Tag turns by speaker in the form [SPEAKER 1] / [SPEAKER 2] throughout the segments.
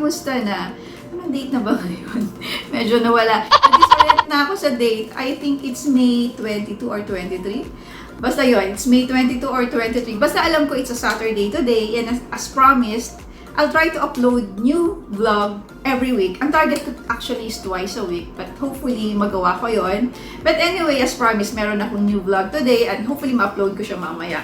[SPEAKER 1] kamusta na? Anong date na ba ngayon? Medyo nawala. Nag-disorient na ako sa date. I think it's May 22 or 23. Basta yun, it's May 22 or 23. Basta alam ko it's a Saturday today. And as promised, I'll try to upload new vlog every week. Ang target ko actually is twice a week. But hopefully, magawa ko yon. But anyway, as promised, meron akong new vlog today. And hopefully, ma-upload ko siya mamaya.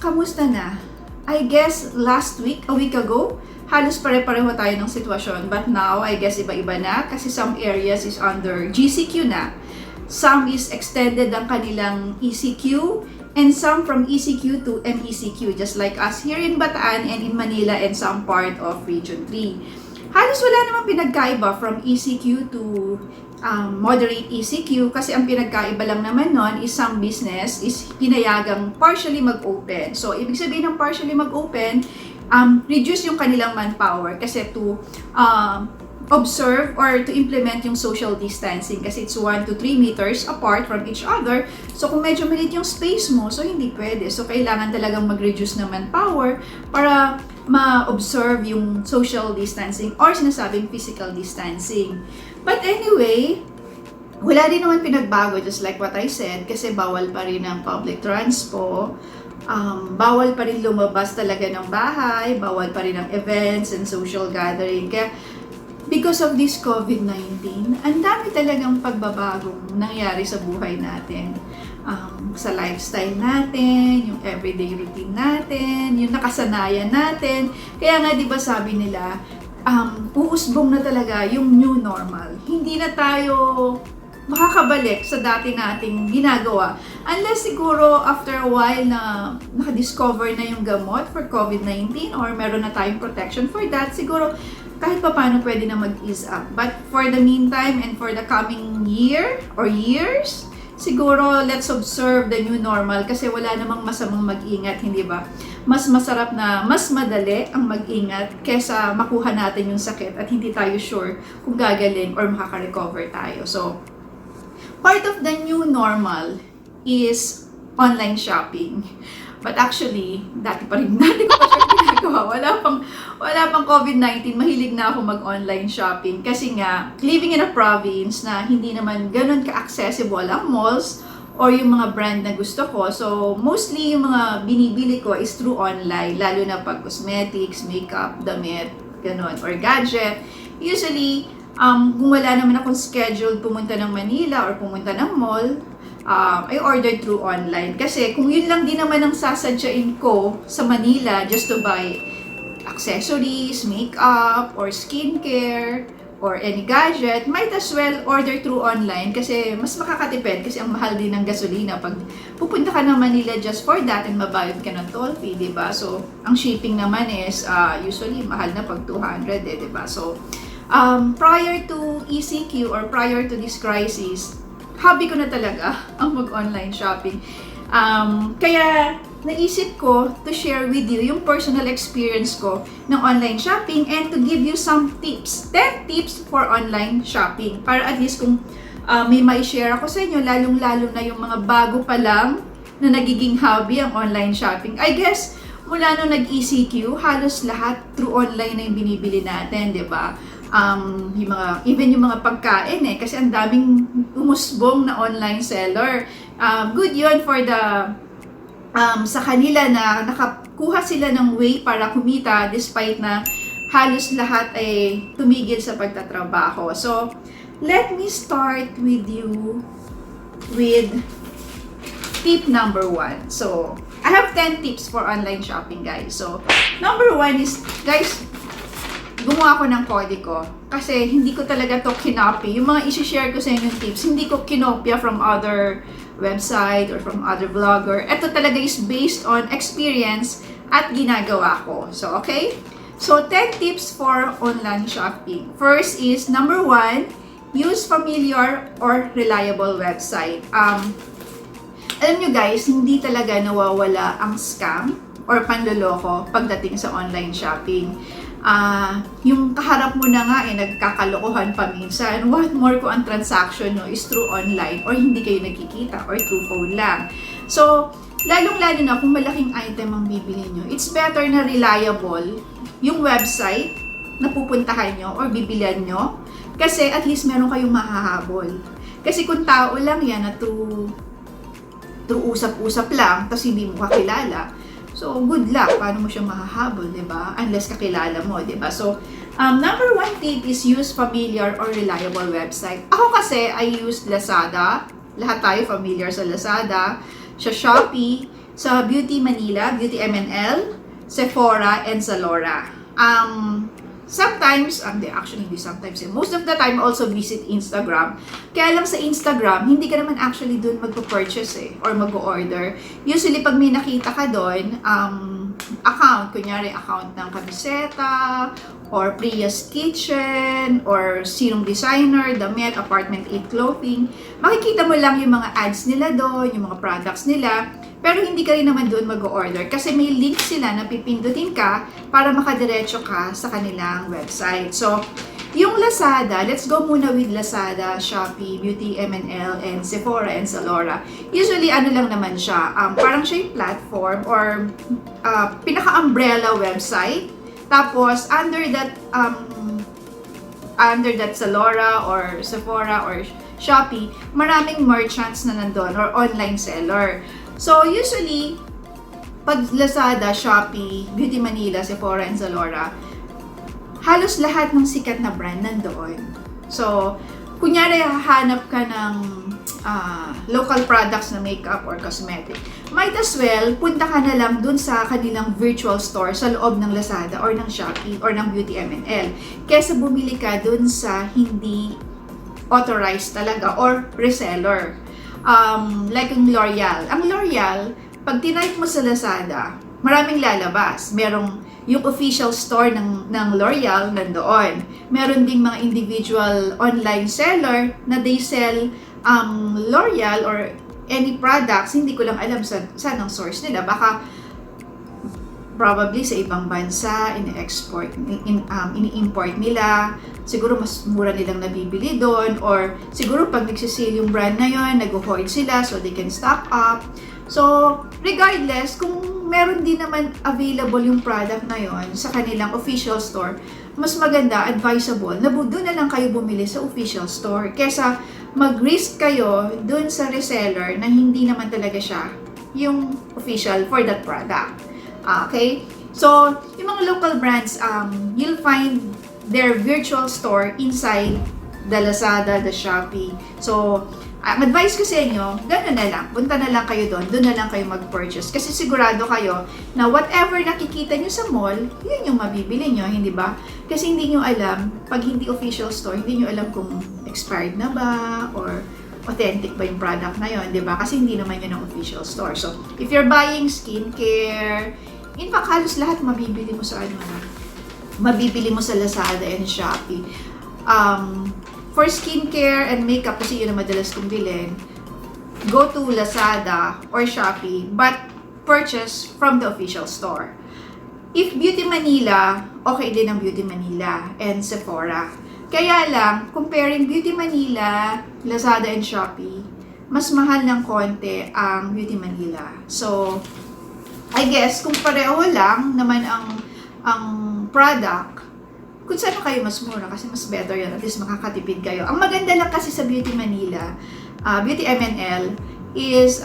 [SPEAKER 1] Kamusta na? I guess last week, a week ago, halos pare-pareho tayo ng sitwasyon. But now, I guess iba-iba na. Kasi some areas is under GCQ na. Some is extended ang kanilang ECQ. And some from ECQ to MECQ, just like us here in Bataan and in Manila and some part of Region 3. Halos wala namang pinagkaiba from ECQ to moderate ECQ kasi ang pinagkaiba lang naman nun is some business is pinayagang partially mag-open. So, ibig sabihin ng partially mag-open, reduce yung kanilang manpower kasi to observe or to implement yung social distancing kasi it's 1 to 3 meters apart from each other. So, kung medyo maliit yung space mo, so hindi pwede. So, kailangan talagang mag-reduce ng manpower para ma-observe yung social distancing or sinasabing physical distancing. But anyway, wala din naman pinagbago just like what I said kasi bawal pa rin ang public transpo. Bawal pa rin lumabas talaga ng bahay, bawal pa rin ang events and social gathering. Kaya, because of this COVID-19, ang dami talagang pagbabagong nangyari sa buhay natin. Sa lifestyle natin, yung everyday routine natin, yung nakasanayan natin. Kaya nga, di ba sabi nila, uusbong na talaga yung new normal. Hindi na tayo makakabalik sa dati nating ginagawa. Unless siguro after a while na nakadiscover na yung gamot for COVID-19 or meron na tayong protection for that, siguro kahit pa paano pwede na mag-ease up. But for the meantime and for the coming year or years, siguro let's observe the new normal kasi wala namang masamang mag-ingat, hindi ba? Mas masarap na, mas madali ang mag-ingat kesa makuha natin yung sakit at hindi tayo sure kung gagaling or makaka-recover tayo. So, part of the new normal is online shopping. But actually, dati ko pa siya ginagawa. Wala pang COVID-19, mahilig na ako mag-online shopping. Kasi nga, living in a province na hindi naman ganun ka-accessible ang malls or yung mga brand na gusto ko. So, mostly yung mga binibili ko is through online, lalo na pag cosmetics, makeup, damit, ganun, or gadget. Usually, kung wala naman akong schedule pumunta ng Manila or pumunta ng mall, I ordered through online. Kasi kung yun lang din naman ang sasadyain ko sa Manila just to buy accessories, makeup, or skincare, or any gadget, might as well order through online kasi mas makakatipid kasi ang mahal din ng gasolina pag pupunta ka ng Manila just for that and mabayad ka ng toll fee, diba? So, ang shipping naman is usually mahal na pag 200 diba? So, prior to ECQ or prior to this crisis, hobby ko na talaga ang mag-online shopping. Kaya naisip ko to share with you yung personal experience ko ng online shopping and to give you some tips. 10 tips for online shopping. Para at least kung may mai-share ako sa inyo, lalong-lalo na yung mga bago pa lang na nagiging hobby ang online shopping. I guess, mula nung nag-ECQ, halos lahat through online na yung binibili natin, di ba? Even yung mga pagkain kasi ang daming umusbong na online seller. Good yun for the sa kanila na nakakuha sila ng way para kumita despite na halos lahat ay tumigil sa pagtatrabaho. So, let me start with you with tip number 1. So, I have 10 tips for online shopping, guys. So, number 1 is, guys, gumawa ako ng kode ko. Kasi hindi ko talaga to kinopy. Yung mga isi-share ko sa inyo yung tips, hindi ko kinopya from other website or from other vlogger. Ito talaga is based on experience at ginagawa ko. So, okay? So, 10 tips for online shopping. First is, number 1, use familiar or reliable website. Alam nyo guys, hindi talaga nawawala ang scam or panloloko pagdating sa online shopping. Yung kaharap mo na nga nagkakalokohan pa minsan. What more kung ang transaction is through online or hindi kayo nagkikita or through phone lang. So, lalong-lalo na kung malaking item ang bibili nyo, it's better na reliable yung website napupuntahan nyo or bibilian nyo. Kasi at least meron kayong mahahabol. Kasi kung tao lang yan na through usap-usap lang, tapos hindi mo kakilala, so good luck, paano mo siya mahahabol, diba? Unless kakilala mo, diba? So, number 1 tip is use familiar or reliable website. Ako kasi, I use Lazada. Lahat tayo familiar sa Lazada, sa Shopee, sa Beauty Manila, Beauty MNL, Sephora, and Zalora. Sometimes, hindi sometimes, most of the time, I also visit Instagram. Kaya lang sa Instagram, hindi ka naman actually doon magpo-purchase or mag-order. Usually, pag may nakita ka doon, account, kunyari account ng kamiseta, or Priya's Kitchen, or sinong designer, damit, apartment 8 clothing, makikita mo lang yung mga ads nila doon, yung mga products nila, pero hindi ka rin naman doon mag-order kasi may link sila na pipindutin ka para makadiretso ka sa kanilang website. So, yung Lazada, let's go muna with Lazada, Shopee, Beauty MNL, and Sephora, and Zalora. Usually, ano lang naman siya, parang siya yung platform or pinaka-umbrella website. Tapos, under that Zalora or Sephora or Shopee, maraming merchants na nandun or online seller. So, usually, pag Lazada, Shopee, Beauty Manila, Sephora, and Zalora, halos lahat ng sikat na brand nandoon. So, kunyari hahanap ka ng local products na makeup or cosmetic, might as well, punta ka na lang dun sa kanilang virtual store sa loob ng Lazada or ng Shopee or ng Beauty MNL. Kesa bumili ka dun sa hindi authorized talaga or reseller. Like ang L'Oreal. Ang L'Oreal, pag tinype mo sa Lazada, maraming lalabas. Merong yung official store ng L'Oreal nandoon. Meron ding mga individual online seller na they sell L'Oreal or any products. Hindi ko lang alam saan ang source nila. Baka probably sa ibang bansa, ini-import nila. Siguro mas mura nilang nabibili doon. Or siguro pag nagsisale yung brand na yun, nag-hoard sila so they can stock up. So, regardless, kung meron din naman available yung product na yon sa kanilang official store, mas maganda, advisable, na doon na lang kayo bumili sa official store. Kesa mag-risk kayo doon sa reseller na hindi naman talaga siya yung official for that product. Okay? So, yung mga local brands, you'll find their virtual store inside the Lazada, the Shopee. So, ang advice ko sa inyo, gano'n na lang. Punta na lang kayo doon na lang kayo mag-purchase. Kasi sigurado kayo na whatever nakikita nyo sa mall, yun yung mabibili nyo, hindi ba? Kasi hindi nyo alam, pag hindi official store, hindi nyo alam kung expired na ba, or authentic ba yung product na yun, di ba? Kasi hindi naman yun ang official store. So, if you're buying skincare, in fact, halos lahat mabibili mo sa mabibili mo sa Lazada and Shopee. For skincare and makeup, kasi yun ang madalas kong bilhin, go to Lazada or Shopee, but purchase from the official store. If Beauty Manila, okay din ang Beauty Manila and Sephora. Kaya lang, comparing Beauty Manila, Lazada and Shopee, mas mahal ng konti ang Beauty Manila. So, I guess, kung pareho lang naman ang product, kung saan kayo mas mura, kasi mas better yun, at least makakatipid kayo. Ang maganda lang kasi sa Beauty Manila, Beauty MNL, is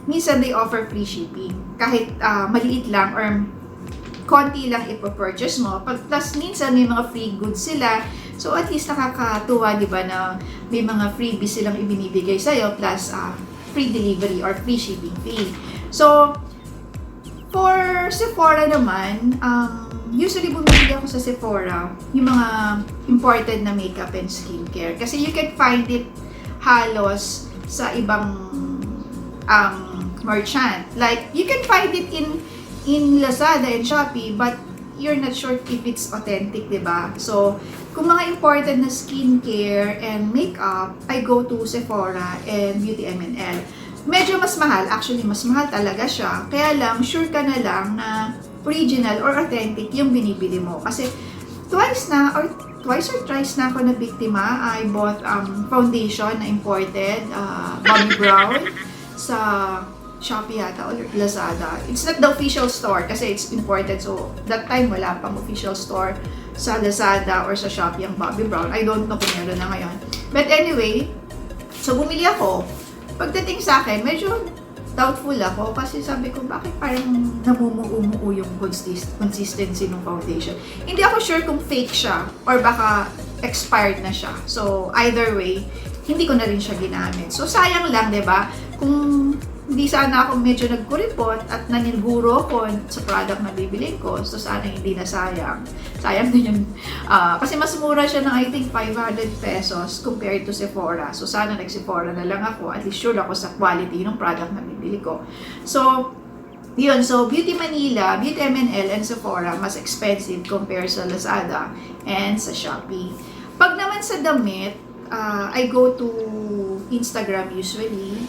[SPEAKER 1] minsan they offer free shipping. Kahit maliit lang or konti lang ipopurchase mo. Plus minsan may mga free goods sila. So at least nakakatuwa, di ba, na may mga freebies silang ibinibigay sa'yo plus free delivery or free shipping fee. So, for Sephora naman, usually bumibili ako sa Sephora yung mga imported na makeup and skincare. Kasi you can find it halos sa ibang merchant. Like, you can find it in Lazada and Shopee, but you're not sure if it's authentic, diba? So, kung mga imported na skincare and makeup, I go to Sephora and Beauty MNL. Medyo mas mahal. Actually, mas mahal talaga siya. Kaya lang, sure ka na lang na original or authentic yung binibili mo. Kasi twice or thrice na ako na biktima. I bought foundation na imported, Bobbi Brown, sa Shopee yata or Lazada. It's not the official store kasi it's imported. So, that time wala pang official store. sa Lazada or sa Shopee ang Bobbi Brown. I don't know kung meron na ngayon. But anyway, so bumili ako. Pagdating sa akin, medyo doubtful ako kasi sabi ko, bakit parang namumuo yung consistency ng foundation. Hindi ako sure kung fake siya or baka expired na siya. So, either way, hindi ko na rin siya ginamit. So, sayang lang, di ba? Kung hindi sana ako medyo nagkuripot at naniguro ko sa product na bibilin ko, so sana hindi na sayang. Sayang din yun. Kasi mas mura siya ng I think 500 pesos compared to Sephora. So sana nag-Sephora na lang ako. At least sure ako sa quality ng product na bibili ko. So, yun. So, Beauty Manila, Beauty MNL, and Sephora mas expensive compared sa Lazada and sa Shopee. Pag naman sa damit, I go to Instagram usually.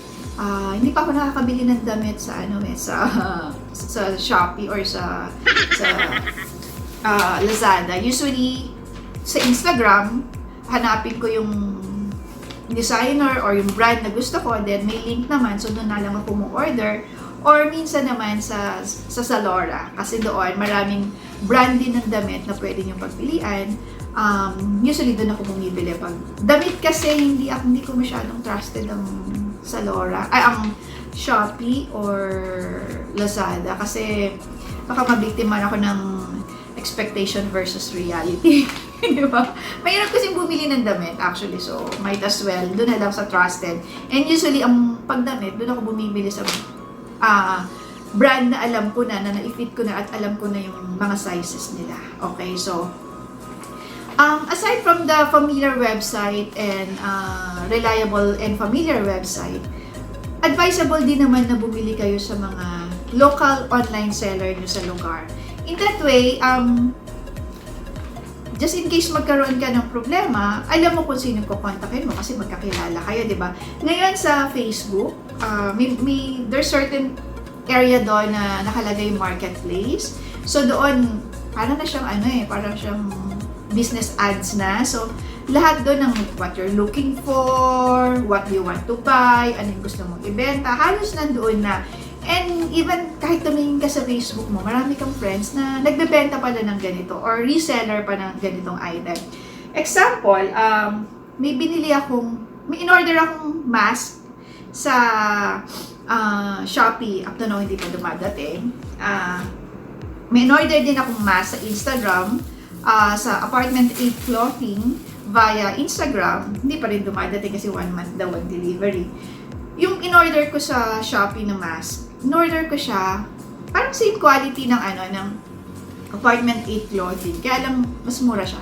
[SPEAKER 1] Hindi pa ako nakakabili ng damit sa sa Shopee or sa Lazada. Usually sa Instagram, hanapin ko yung designer or yung brand na gusto ko, then may link naman, so doon na lang ako mo-order. Or minsan naman sa Zalora, kasi doon maraming brand din ng damit na pwede nyo pagpilian. Usually doon ako bumibili pag damit, kasi hindi ko masyadong trusted ang Zalora, ang Shopee or Lazada, kasi baka mabiktima ako ng expectation versus reality. Di ba? Mahirap kasing bumili ng damit actually, so might as well doon na lang sa trusted. And usually ang pagdamit, doon ako bumibili sa brand na alam ko na na-fit ko na at alam ko na yung mga sizes nila. Okay, so aside from the familiar website and reliable and familiar website, advisable din naman na bumili kayo sa mga local online seller nyo sa lugar. In that way, just in case magkaroon ka ng problema, alam mo kung sino kukontakin mo kasi magkakilala kayo, di ba? Ngayon sa Facebook, there's certain area doon na nakalagay marketplace. So doon, parang na siyang parang siyang business ads na. So, lahat doon ng what you're looking for, what you want to buy, anong gusto mong ibenta, halos nandoon na. And even kahit tumingin ka sa Facebook mo, marami kang friends na nagbebenta pala ng ganito or reseller pa ng ganitong item. Example, may in-order akong mask sa Shopee. Up to now, hindi pa dumadating. May in-order din akong mask sa Instagram, sa Apartment 8 Clothing via Instagram. Hindi pa rin dumadating kasi 1 month daw ang delivery. Yung in-order ko sa Shopee na mask, in-order ko siya, parang same quality ng ng Apartment 8 Clothing. Kaya lang, mas mura siya.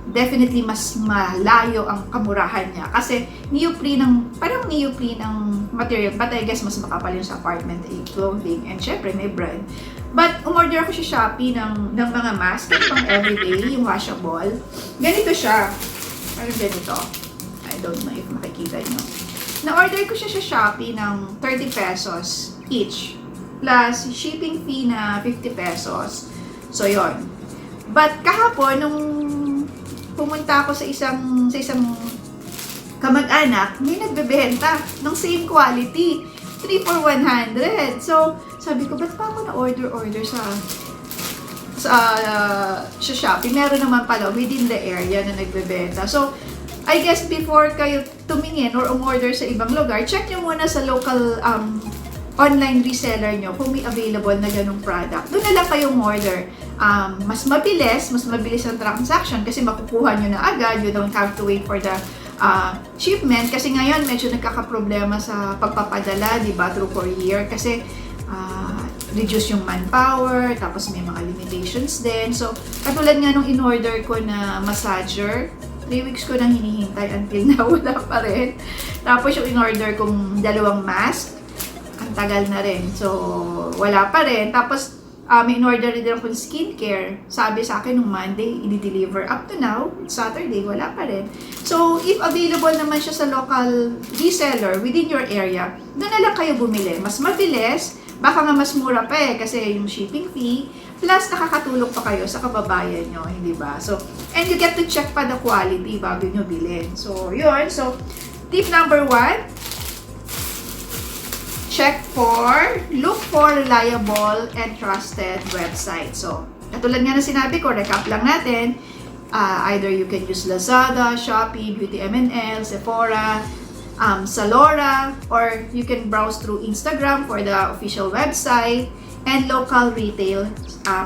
[SPEAKER 1] Definitely, mas malayo ang kamurahan niya. Kasi, parang neoprene ang material. But I guess, mas makapal yun sa Apartment 8 Clothing. And syempre, may brand. But, umorder ako sa Shopee ng mga mask pang everyday, yung washable. Ganito siya. Parang ganito. I don't know if makikita nyo. Na-order ko siya sa Shopee ng 30 pesos each. Plus, shipping fee na 50 pesos. So, yon. But, kahapon, nung pumunta ako sa isang kamag-anak, may nagbebenta ng same quality. 3 for 100. So, sabi ko, ba't pa ako na-order sa Shopee? Meron naman pala within the area na nagbebenta. So, I guess before kayo tumingin or umorder sa ibang lugar, check nyo muna sa local online reseller nyo kung may available na ganong product. Doon na lang kayo umorder. Mas mabilis ang transaction kasi makukuha nyo na agad. You don't have to wait for the shipment. Kasi ngayon, medyo nagkakaproblema sa pagpapadala, di ba, through courier. Kasi reduce yung manpower, tapos may mga limitations din. So, katulad nga nung in-order ko na massager, 3 weeks ko nang hinihintay until na wala pa rin. Tapos yung in-order kong 2 mask, ang tagal na rin. So, wala pa rin. Tapos, may in-order din akong skincare. Sabi sa akin nung Monday, i-deliver. Up to now, Saturday, wala pa rin. So, if available naman siya sa local reseller within your area, doon na lang kayo bumili. Mas mabilis, baka nga mas mura pa kasi yung shipping fee, plus nakakatulong pa kayo sa kababayan nyo, hindi ba? So, and you get to check pa the quality bago nyo bilhin. So, yun. So, tip number 1, look for reliable and trusted website. So, katulad nga na sinabi ko, recap lang natin, Either you can use Lazada, Shopee, Beauty MNL, Sephora, Zalora, or you can browse through Instagram for the official website, and local retail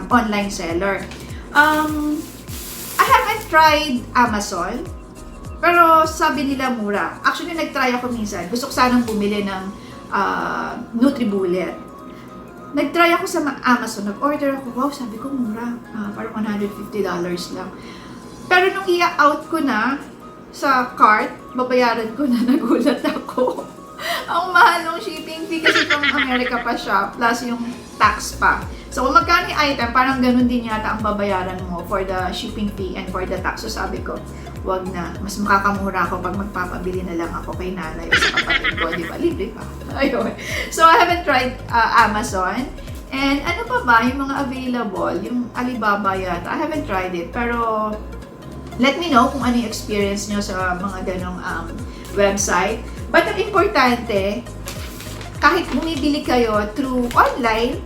[SPEAKER 1] online seller. I haven't tried Amazon, pero sabi nila mura. Actually, nag-try ako minsan. Gusto ko sanang bumili ng Nutribullet. Nag-try ako sa Amazon, nag-order ako. Wow, sabi ko mura. Parang $150 lang. Pero nung i-out ko na sa cart, babayaran ko na, nagulat ako. Ang mahal ng shipping fee kasi from America pa siya, plus yung tax pa. So, kung magkano yung item, parang ganun din yata ang babayaran mo for the shipping fee and for the tax. So, sabi ko, wag na. Mas makakamura ako pag magpapabili na lang ako kay nanay o sa kapatid ko. Di ba? Libre pa. Ayun. So, I haven't tried Amazon. And ano pa ba yung mga available? Yung Alibaba yata. I haven't tried it. Pero, let me know kung ano yung experience nyo sa mga ganong website. But ang importante, kahit bumibili kayo through online,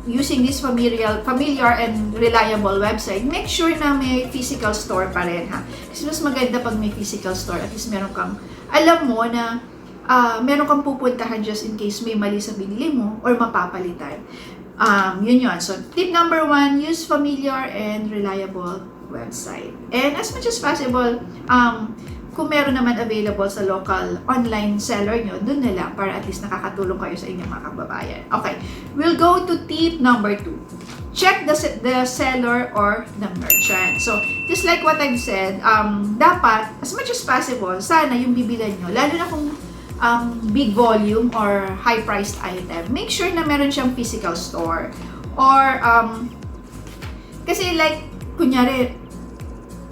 [SPEAKER 1] using this familiar and reliable website, make sure na may physical store pa rin, ha? Kasi mas maganda pag may physical store. At least meron kang, alam mo na meron kang pupuntahan just in case may mali sa binili mo or mapapalitan. Yun. So, tip number 1, use familiar and reliable website. And as much as possible, kung meron naman available sa local online seller nyo, dun na lang para at least nakakatulong kayo sa inyong mga kababayan. Okay, we'll go to tip number 2. Check the seller or the merchant. So, just like what I've said, dapat, as much as possible, sana yung bibilan nyo, lalo na kung big volume or high-priced item, make sure na meron siyang physical store. Or, kasi like, kunyari,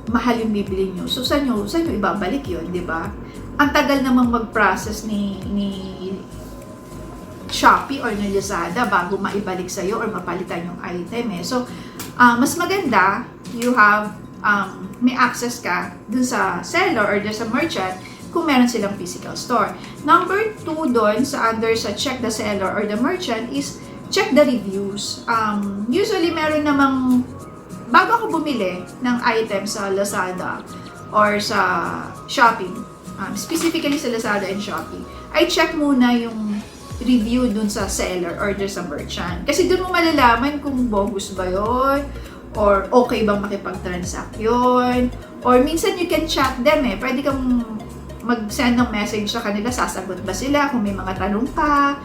[SPEAKER 1] mahal yung bibili nyo. So, saan nyo ibabalik yun, di ba? Ang tagal namang mag-process ni Shopee or ni Lazada bago maibalik sa'yo or mapalitan yung item eh. So, mas maganda, you have, may access ka dun sa seller or dun sa merchant kung meron silang physical store. Number 2 dun sa check the seller or the merchant is check the reviews. Usually, meron namang bago ako bumili ng item sa Lazada or sa Shopee, specifically sa Lazada and Shopee, I check muna yung review dun sa seller or dun sa merchant. Kasi dun mo malalaman kung bogus ba yun, or okay bang makipag-transact yun, or minsan you can chat them eh. Pwede kang mag-send ng message sa kanila, sasagot ba sila kung may mga tanong pa,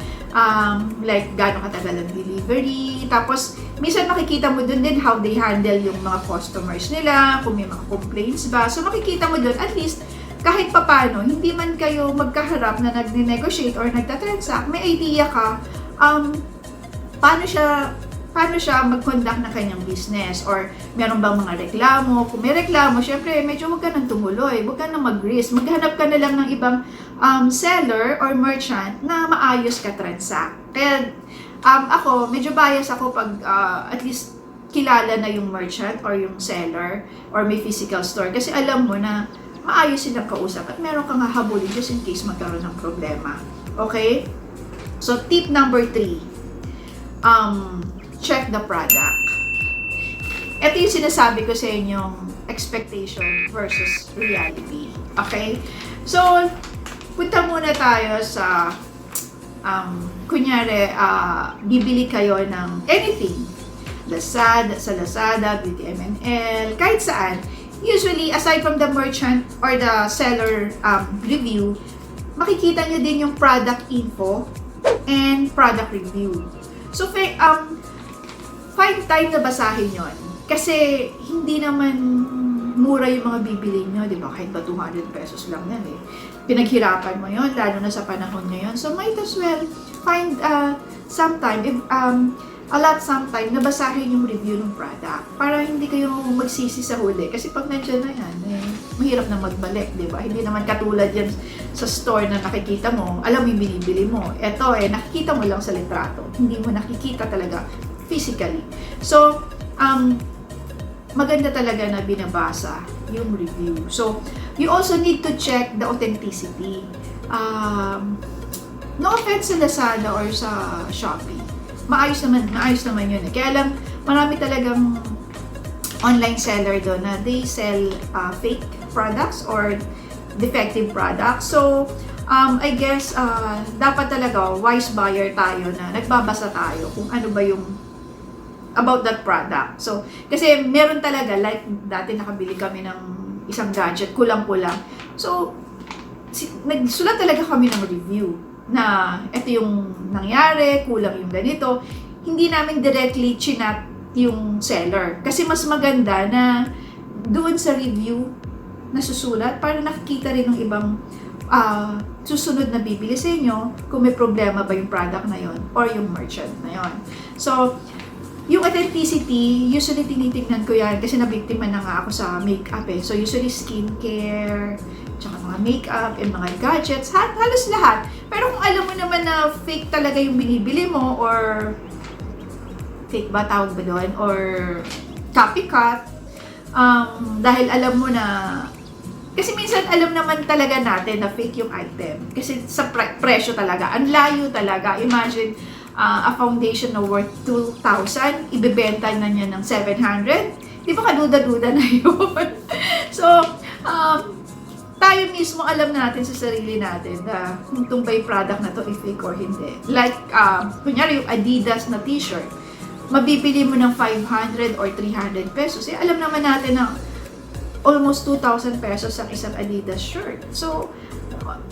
[SPEAKER 1] like gano'ng katagal ang delivery. Tapos, minsan makikita mo dun din how they handle yung mga customers nila, kung may mga complaints ba. So, makikita mo dun, at least, kahit papano, hindi man kayo magkaharap na nag-negotiate or nagtatransact, may idea ka, paano siya mag-conduct ng kanyang business, or meron bang mga reklamo. Kung may reklamo, syempre, medyo huwag ka nang tumuloy, huwag ka nang mag-risk. Maghanap ka na lang ng ibang seller or merchant na maayos ka transact. Kaya, ako, medyo bias ako pag at least kilala na yung merchant or yung seller or may physical store. Kasi alam mo na maayos silang kausap at meron kang hahabulin just in case magkaroon ng problema. Okay? So, tip number 3. Check the product. Ito yung sinasabi ko sa inyong expectation versus reality. Okay? So, punta muna tayo sa kunyari, bibili kayo ng anything. Sa Lazada, Beauty MNL, kahit saan. Usually, aside from the merchant or the seller review, makikita nyo din yung product info and product review. So, find time na basahin yon. Kasi, hindi naman mura yung mga bibili nyo, di ba? Kahit ba 200 pesos lang yan eh. Pinaghirapan mo yon, lalo na sa panahon ngayon. So, might as well find sometime, sometime, na basahin yung review ng product. Para hindi kayo magsisi sa huli. Kasi pag nandiyan na yan, mahirap na magbalik, di ba? Hindi naman katulad yan sa store na nakikita mo, alam mo yung binibili mo. Eto nakikita mo lang sa litrato. Hindi mo nakikita talaga physically. So, maganda talaga na binabasa yung review. So, you also need to check the authenticity. No offense sa Lazada or sa Shopee. Maayos naman yun. Kaya lang, marami talagang online seller doon na they sell fake products or defective products. So, I guess, dapat talaga wise buyer tayo na nagbabasa tayo kung ano ba yung about that product. So, kasi meron talaga, like dati nakabili kami ng isang gadget, kulang-kulang. So, nagsulat talaga kami ng review na ito yung nangyari, kulang yung ganito. Hindi namin directly chinat yung seller. Kasi mas maganda na doon sa review na susulat para nakikita rin ng ibang susunod na bibili sa inyo kung may problema ba yung product na yon or yung merchant na yon. So, yung authenticity, usually tinitingnan ko yan kasi nabiktima na nga ako sa makeup eh. So, usually skincare, tsaka mga makeup and mga gadgets, halos lahat. Pero kung alam mo naman na fake talaga yung binibili mo or fake ba tawag ba doon or copycat, dahil alam mo na kasi minsan alam naman talaga natin na fake yung item. Kasi sa presyo talaga. Ang layo talaga. Imagine, a foundation na worth 2,000, ibebenta na niya ng 700. Di ba kaduda-duda na yun? So, tayo mismo alam natin sa sarili natin na kung itong ba yung product na to, i-fake or hindi. Like, kunyari yung Adidas na t-shirt, mabibili mo ng 500 or 300 pesos. Eh, alam naman natin na almost 2,000 pesos ang isang Adidas shirt. So,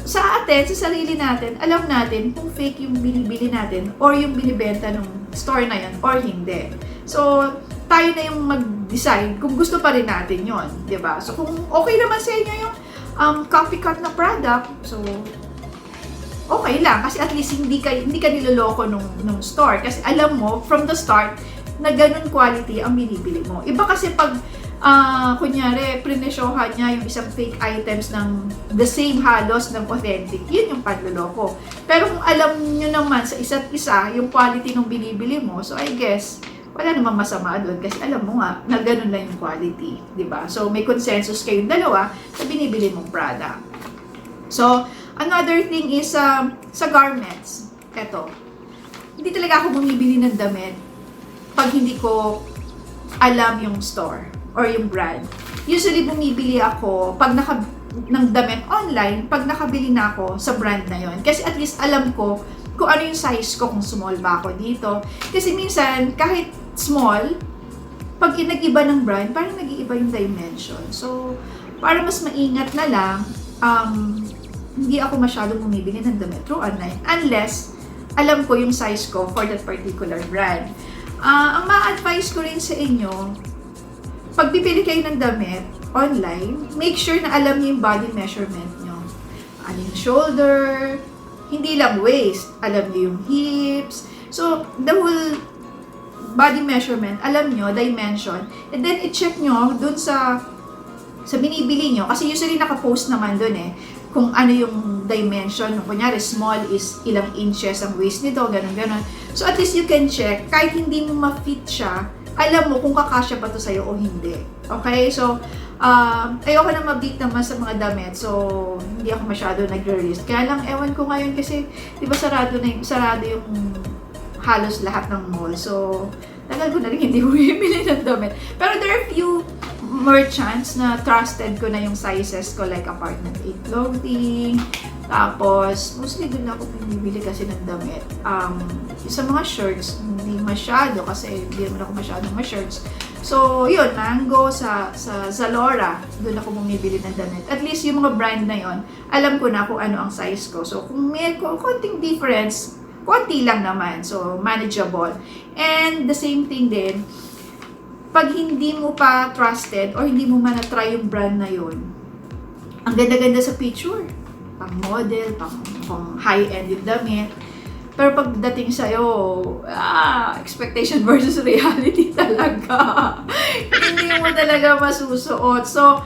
[SPEAKER 1] sa atin, sa sarili natin, alam natin kung fake yung binibili natin or yung binibenta ng store na yan or hindi. So, tayo na yung mag-decide kung gusto pa rin natin yon, di ba? So, kung okay naman sa inyo yung copycat na product, so, okay lang. Kasi at least hindi ka niloloko nung store. Kasi alam mo, from the start, na ganun quality ang binibili mo. Iba kasi pag kunyari, prinesyohan niya yung isang fake items ng the same halos ng authentic, yun yung panloloko. Pero kung alam nyo naman sa isa't isa yung quality ng binibili mo, so I guess, wala namang masama doon kasi alam mo nga na ganun lang yung quality, di ba? So may consensus kayong dalawa sa binibili mong product. So, another thing is sa garments. Eto, hindi talaga ako bumibili ng damit pag hindi ko alam yung store or yung brand. Usually, bumibili ako pag ng damit online, pag nakabili na ako sa brand na yon. Kasi at least alam ko kung ano yung size ko, kung small ba ako dito. Kasi minsan, kahit small, pag nag-iba ng brand, parang nag-iiba yung dimension. So, para mas maingat na lang, hindi ako masyadong bumibili ng damit through online unless alam ko yung size ko for that particular brand. Ang ma-advise ko rin sa inyo, pag bibili kayo ng damit online, make sure na alam niyo yung body measurement niyo. Ano yung shoulder, hindi lang waist, alam niyo yung hips. So, the whole body measurement, alam niyo, dimension. And then, i-check niyo dun sa binibili niyo. Kasi usually naka-post naman dun eh, kung ano yung dimension. Kunyari, small is ilang inches ang waist nito, ganun-ganun. So, at least you can check, kahit hindi mo ma-fit siya, alam mo kung kakasya ba to sa'yo o hindi. Okay? So, ayoko na mabit naman sa mga damit. So, hindi ako masyado nagre-risk. Kaya lang, ewan ko ngayon kasi, di ba sarado yung halos lahat ng mall. So, tagal ko na rin hindi bumibili ng damit. Pero there are few merchants na trusted ko na yung sizes ko, like Apartment 8 Clothing. Tapos, mostly doon ako bumibili kasi ng damit. Sa mga shirts, hindi masyado kasi hindi naman ako masyadong ma-shirts. So, yun, Mango, sa Zalora, doon ako bumibili ng damit. At least yung mga brand na yon, alam ko na kung ano ang size ko. So, kung may konting difference, konti lang naman. So, manageable. And the same thing din, pag hindi mo pa trusted or hindi mo man na-try yung brand na yon, ang ganda-ganda sa picture. Pang model, pang high-end yung damit. Pero pagdating sa'yo, expectation versus reality talaga. Hindi mo talaga masusuot. So,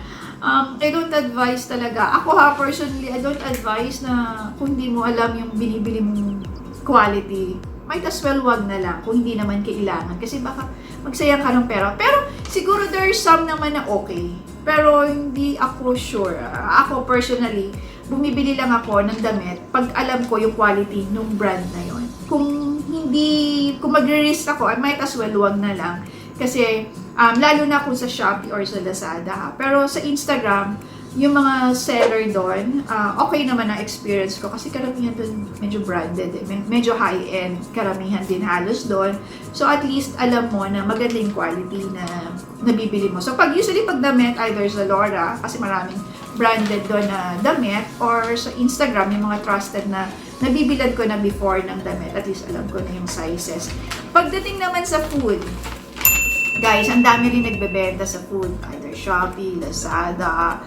[SPEAKER 1] I don't advise talaga. Ako personally, I don't advise na kung hindi mo alam yung binibili mong quality, might as well wag na lang kung hindi naman kailangan. Kasi baka magsayang ka ng pera. Pero siguro there's some naman na okay. Pero hindi ako sure. Ako personally, bumibili lang ako ng damit pag alam ko yung quality ng brand na yon. Kung magre-risk ako, I might as well wag na lang. Kasi Lalo na kung sa Shopee or sa Lazada ha. Pero sa Instagram, yung mga seller doon, okay naman ang experience ko kasi karamihan doon medyo branded, medyo high-end, karamihan din halos doon. So at least alam mo na maganda yung quality na nabibili mo. So usually pag damit, either sa Laura, kasi maraming branded doon na damit, or sa Instagram, yung mga trusted na nabibilan ko na before ng damit, at least alam ko na yung sizes. Pagdating naman sa food, guys, ang dami rin nagbebenta sa food, either Shopee, Lazada,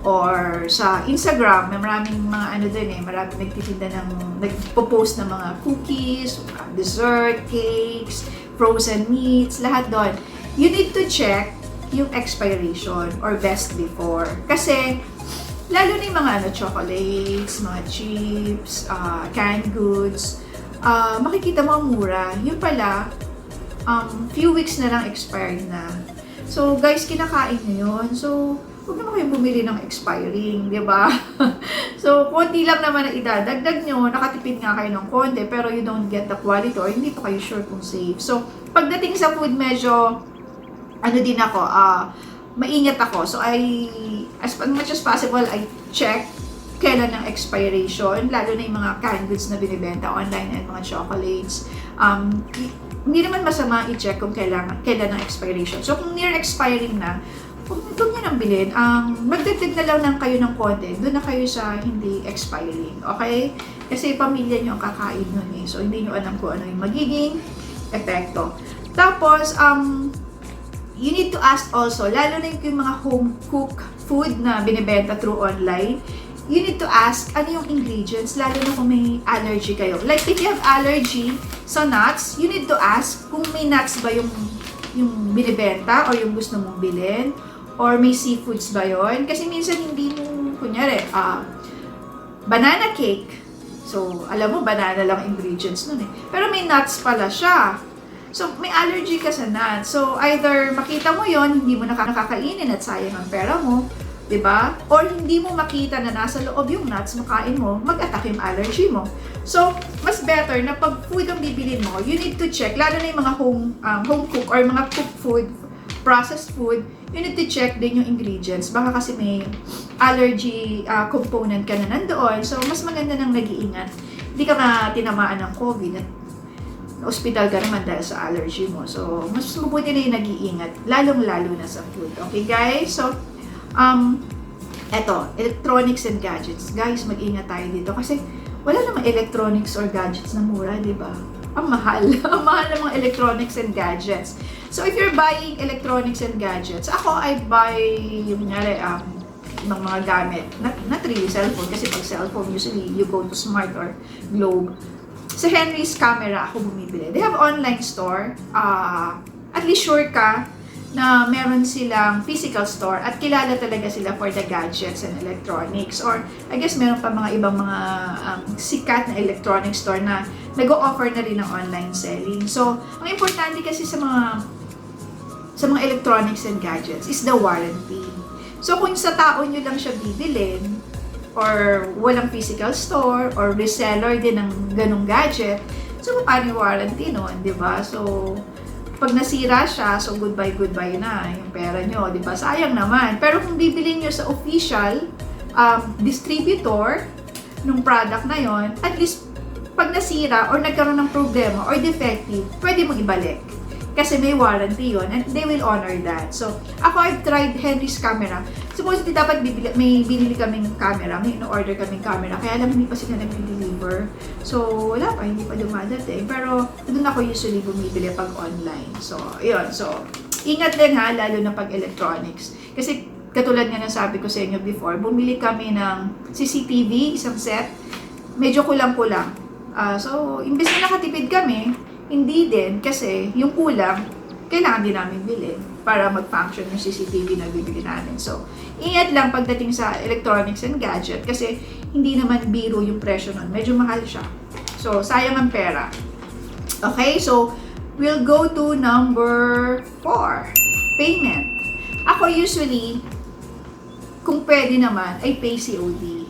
[SPEAKER 1] or sa Instagram, may maraming mga ano din maraming nagtitinda nagpo-post ng mga cookies, dessert, cakes, frozen meats, lahat doon. You need to check yung expiration or best before. Kasi, lalo na yung mga chocolates, mga chips, canned goods, makikita mo ang mura. Yung pala, few weeks na lang expired na. So, guys, kinakain nyo yun. So, huwag naman kayong bumili ng expiring, di ba? So, konti lang naman na idadagdag nyo, nakatipid nga kayo ng konti, pero you don't get the quality or hindi pa kayo sure kung safe. So, pagdating sa food, medyo, din ako, maingat ako. So, as much as possible, I check kailan ang expiration, lalo na yung mga canned goods na binibenta online and mga chocolates. Hindi naman masama i-check kung kailan ang expiration. So, kung near expiring na, huwag nyo nang bilhin. Magdagdag na lang kayo ng konti. Doon na kayo sa hindi expiring. Okay? Kasi pamilya nyo ang kakain nun So, hindi nyo alam kung ano yung magiging epekto. Tapos, you need to ask also, lalo na yung mga home cook food na binibenta through online, you need to ask ano yung ingredients, lalo na kung may allergy kayo. Like, if you have allergy sa nuts, you need to ask kung may nuts ba yung binibenta o yung gusto mong bilhin. Or may seafoods ba yun? Kasi minsan hindi mo, kunyari, banana cake. So, alam mo, banana lang ingredients nun Pero may nuts pala siya. So, may allergy ka sa nuts. So, either makita mo yon, hindi mo nakakainin at sayang ang pera mo, diba? Or hindi mo makita na nasa loob yung nuts, makain mo, mag-attack yung allergy mo. So, mas better na pag food ang bibilin mo, you need to check, lalo na yung mga home cook or mga cooked food, processed food, you need to check din yung ingredients. Baka kasi may allergy component ka na nandoon. So, mas maganda nang nag-iingat. Hindi ka na tinamaan ng COVID at hospital ka naman dahil sa allergy mo. So, mas mabuti na yung nag-iingat. Lalong-lalo na sa food. Okay, guys? So, eto, electronics and gadgets. Guys, mag-ingat tayo dito. Kasi, wala namang electronics or gadgets na mura, di ba? Ang mahal. Ang mahal ng mga electronics and gadgets. So, if you're buying electronics and gadgets, ako, I buy yung mga gamit. Not really cellphone, kasi pag cellphone, usually you go to Smart or Globe. Sa Henry's Camera, ako bumibili. They have online store. At least sure ka na meron silang physical store at kilala talaga sila for the gadgets and electronics. Or, I guess, meron pa mga ibang mga sikat na electronic store na nag-o-offer na rin ng online selling. So, ang importante kasi sa mga electronics and gadgets is the warranty. So, kung sa tao nyo lang siya bibilin, or walang physical store, or reseller din ng ganong gadget, so, paano yung warranty nun, di ba? So, pag nasira siya, so goodbye na yung pera nyo, di ba? Sayang naman. Pero kung bibilin nyo sa official distributor ng product na yon, at least pag nasira or nagkaroon ng problema or defective, pwede mong ibalik. Kasi may warranty yon and they will honor that. So, ako, I've tried Henry's Camera. Supposedly, dapat may binili kaming camera, may in-order kaming camera. Kaya alam, hindi pa sila nag-deliver. So, wala pa, hindi pa dumadating. Pero, doon ako usually bumibili pag online. So, yun. So, ingat din ha, lalo na pag electronics. Kasi, katulad nga ng sabi ko sa inyo before, bumili kami ng CCTV, isang set. Medyo kulang-kulang. So, imbes na nakatipid kami, hindi din kasi yung kulang, kailangan din namin bilhin para mag-function yung CCTV na bibili namin. So, ingat lang pagdating sa electronics and gadget kasi hindi naman biro yung presyo nun. Medyo mahal siya. So, sayang ang pera. Okay, so, we'll go to number 4. Payment. Ako usually, kung pwede naman, ay pay COD.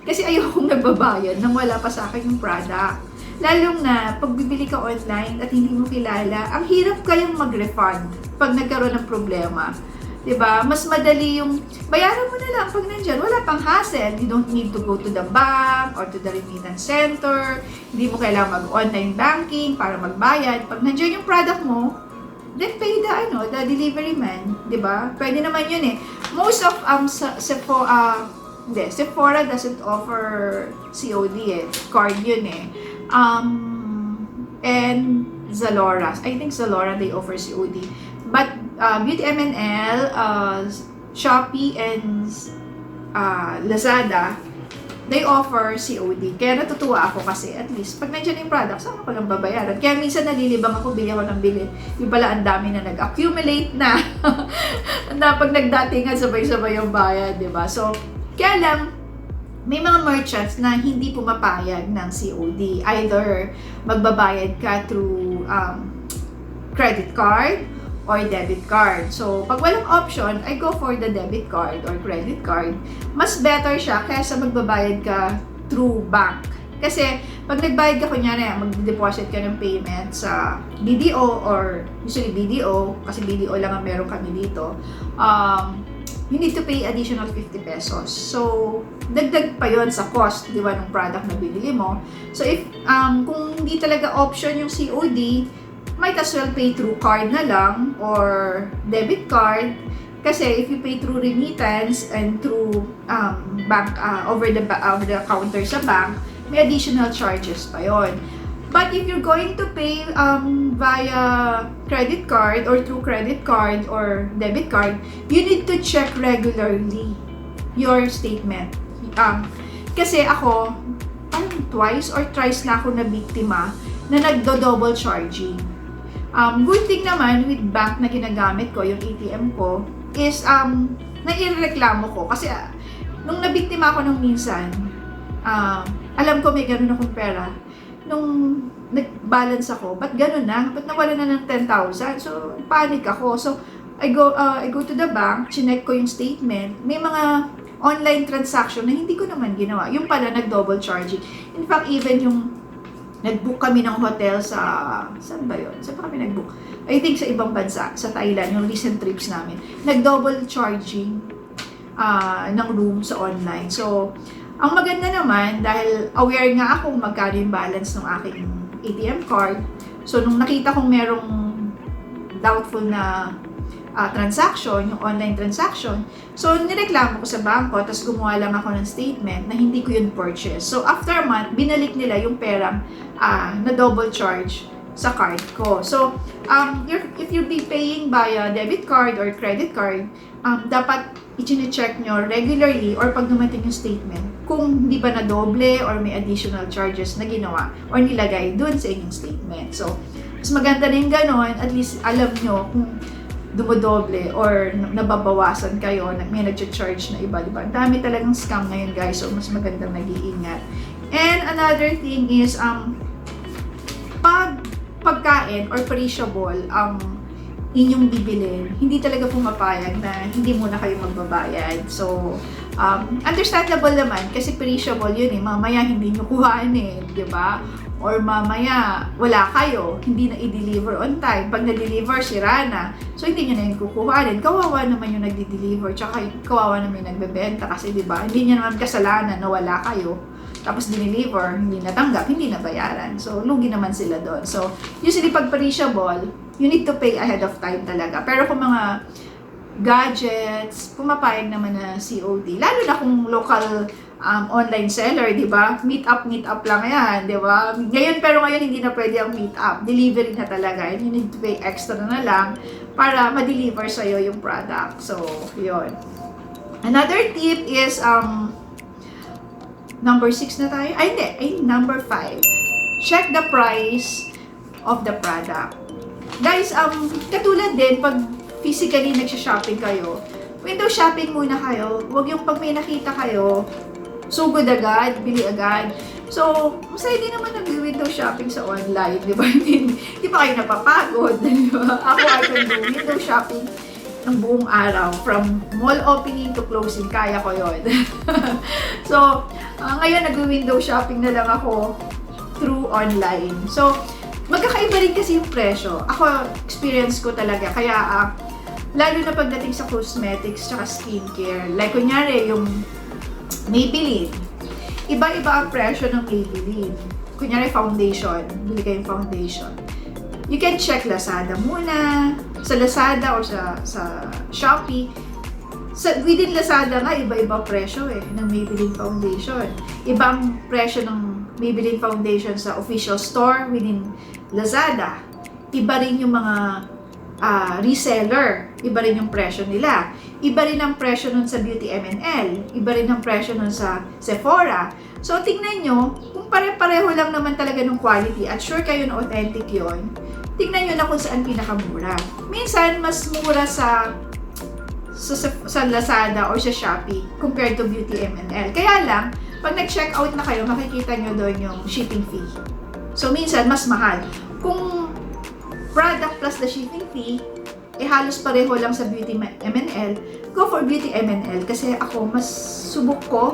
[SPEAKER 1] Kasi ayokong nagbabayad nang wala pa sa akin yung product. Lalong na, pag bibili ka online at hindi mo kilala, ang hirap kayong mag-refund pag nagkaroon ng problema. Diba? Mas madali yung, bayaran mo na lang pag nandyan. Wala pang hassle. You don't need to go to the bank or to the remittance center. Hindi mo kailangan mag-online banking para magbayad. Pag nandyan yung product mo, then pay the delivery man. Diba? Pwede naman yun eh. Most of, Sephora doesn't offer COD eh. Card yun eh. And Zalora. I think Zalora, they offer COD. But Beauty MNL, Shopee, and Lazada, they offer COD. Kaya natutuwa ako kasi at least pag nandiyan yung product, saan ko lang babayaran? Kaya minsan nalilibang ako, bili ako ng bili. Yung pala ang dami na nag-accumulate na. Na pag nagdatingan, sabay-sabay yung bayad, di ba? So, kaya lang, may mga merchants na hindi pumapayag ng COD. Either magbabayad ka through credit card or debit card. So, pag walang option, I go for the debit card or credit card. Mas better siya kaysa magbabayad ka through bank. Kasi, pag nagbayad ka, kunyari, mag-deposit ka ng payment sa BDO or usually BDO, kasi BDO lang ang meron kami dito, you need to pay additional 50 pesos. So, dagdag pa yon sa cost, di ba, ng product na bibili mo. So, if kung hindi talaga option yung COD, might as well pay through card na lang or debit card. Kasi if you pay through remittance and through bank over the counter sa bank, may additional charges pa yon. But if you're going to pay via credit card or through credit card or debit card, you need to check regularly your statement. Kasi ako, twice or thrice na ako na biktima na nagdo-double charging. Good thing naman with bank na ginagamit ko, yung ATM ko, is naireklamo ko. Kasi nung nabiktima ako nung minsan, alam ko may ganun akong pera. Nung nag-balance ako, ba't ganun na? Ba't nawala na ng 10,000? So, panic ako. So, I go to the bank, chinek ko yung statement. May mga online transaction na hindi ko naman ginawa. Yung pala, nag-double charging. In fact, even yung nag-book kami ng hotel sa, saan ba yun? Saan pa kami nag-book? I think sa ibang bansa, sa Thailand, yung recent trips namin. Nag-double charging ng room sa online. So, ang maganda naman, dahil aware nga ako magkano yung balance ng aking ATM card. So, nung nakita kong merong doubtful na transaction, yung online transaction, so, nireklamo ko sa bangko, tapos gumawa lang ako ng statement na hindi ko yun purchase. So, after a month, binalik nila yung perang na double charge sa card ko. So, if you'll be paying via debit card or credit card, dapat i-check nyo regularly or pag dumating yung statement kung hindi ba na doble or may additional charges na ginawa or nilagay dun sa inyong statement. So, mas maganda na yung ganon, at least alam nyo kung dumodoble or nababawasan kayo, may nag-charge na iba, diba? Ang dami talagang scam ngayon, guys, so mas magandang nag-iingat. And another thing is, pagkain or perishable inyong bibilin, hindi talaga pumapayag na hindi muna kayo magbabayad. So, understandable naman kasi perishable yun eh, mamaya hindi nyo kuhanin, di ba? Or mamaya wala kayo, hindi na i-deliver on time. Pag na-deliver, sira na. So, hindi nyo na yung kukuhanin. Kawawa naman yung nagdi-deliver, tsaka kawawa naman yung nagbebenta kasi di ba? Hindi nyo naman kasalanan na wala kayo. Tapos dineliver, hindi natanggap, hindi nabayaran. So, lugi naman sila doon. So, usually pag perishable, you need to pay ahead of time talaga. Pero kung mga gadgets, pumapayag naman na COD. Lalo na kung local online seller, di ba? Meet up lang yan, di ba? Pero ngayon hindi na pwede ang meet up. Delivery na talaga. And you need to pay extra na lang para ma-deliver sa'yo yung product. So, yun. Another tip is, number 6 na tayo? Number 5. Check the price of the product. Guys, katulad din, pag physically nagsha-shopping kayo, window shopping muna kayo. Huwag yung pag may nakita kayo, sugod agad, bili agad. So, masaya din naman nag-window shopping sa online, di ba? Hindi pa kayo napapagod, di ba? Ako, I can do window shopping ng buong araw. From mall opening to closing, kaya ko yun. So, ngayon nag-window shopping na lang ako through online. So, magkakaiba rin kasi yung presyo. Ako, experience ko talaga. Kaya, lalo na pagdating sa cosmetics tsaka skincare. Like, kunyari, yung Maybelline. Iba-iba ang presyo ng Maybelline. Kunyari, foundation. Bili kayong foundation. You can check Lazada muna. Sa Lazada or sa Shopee. Within Lazada nga, iba-iba presyo ng Maybelline foundation. Ibang presyo ng Maybelline foundation sa official store within Lazada. Iba rin yung mga reseller. Iba rin yung presyo nila. Iba rin ang presyo nun sa Beauty MNL. Iba rin ang presyo nun sa Sephora. So, tingnan nyo, kung pare-pareho lang naman talaga ng quality at sure kayo na authentic yon, tingnan nyo na kung saan pinakamura. Minsan, mas mura sa Lazada or sa Shopee compared to Beauty MNL. Kaya lang, pag nag-check out na kayo, makikita nyo doon yung shipping fee. So, minsan, mas mahal. Kung product plus the shipping fee, halos pareho lang sa Beauty MNL, go for Beauty MNL. Kasi ako, mas subok ko,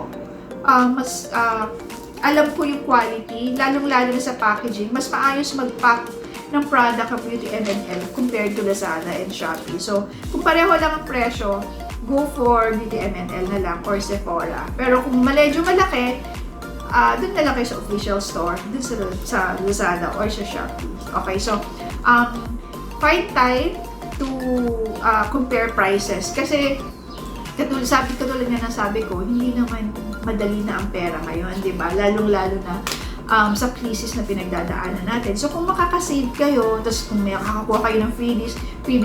[SPEAKER 1] alam ko yung quality, lalong-lalo na sa packaging, mas maayos mag-pack ng product ng Beauty MNL compared to Lazada and Shopee. So, kung pareho lang ang presyo, go for Beauty MNL na lang or Sephora. Pero kung medyo malaki, dun na lang kayo sa official store, dun sa Lazada or sa Shopee. Okay, so, find time to compare prices. Kasi, katulad nga ng sabi ko, hindi naman madali na ang pera ngayon, di ba? Lalong-lalo na sa crisis na pinagdadaanan natin. So, kung makakasave kayo, tapos kung may makakakuha kayo ng freebies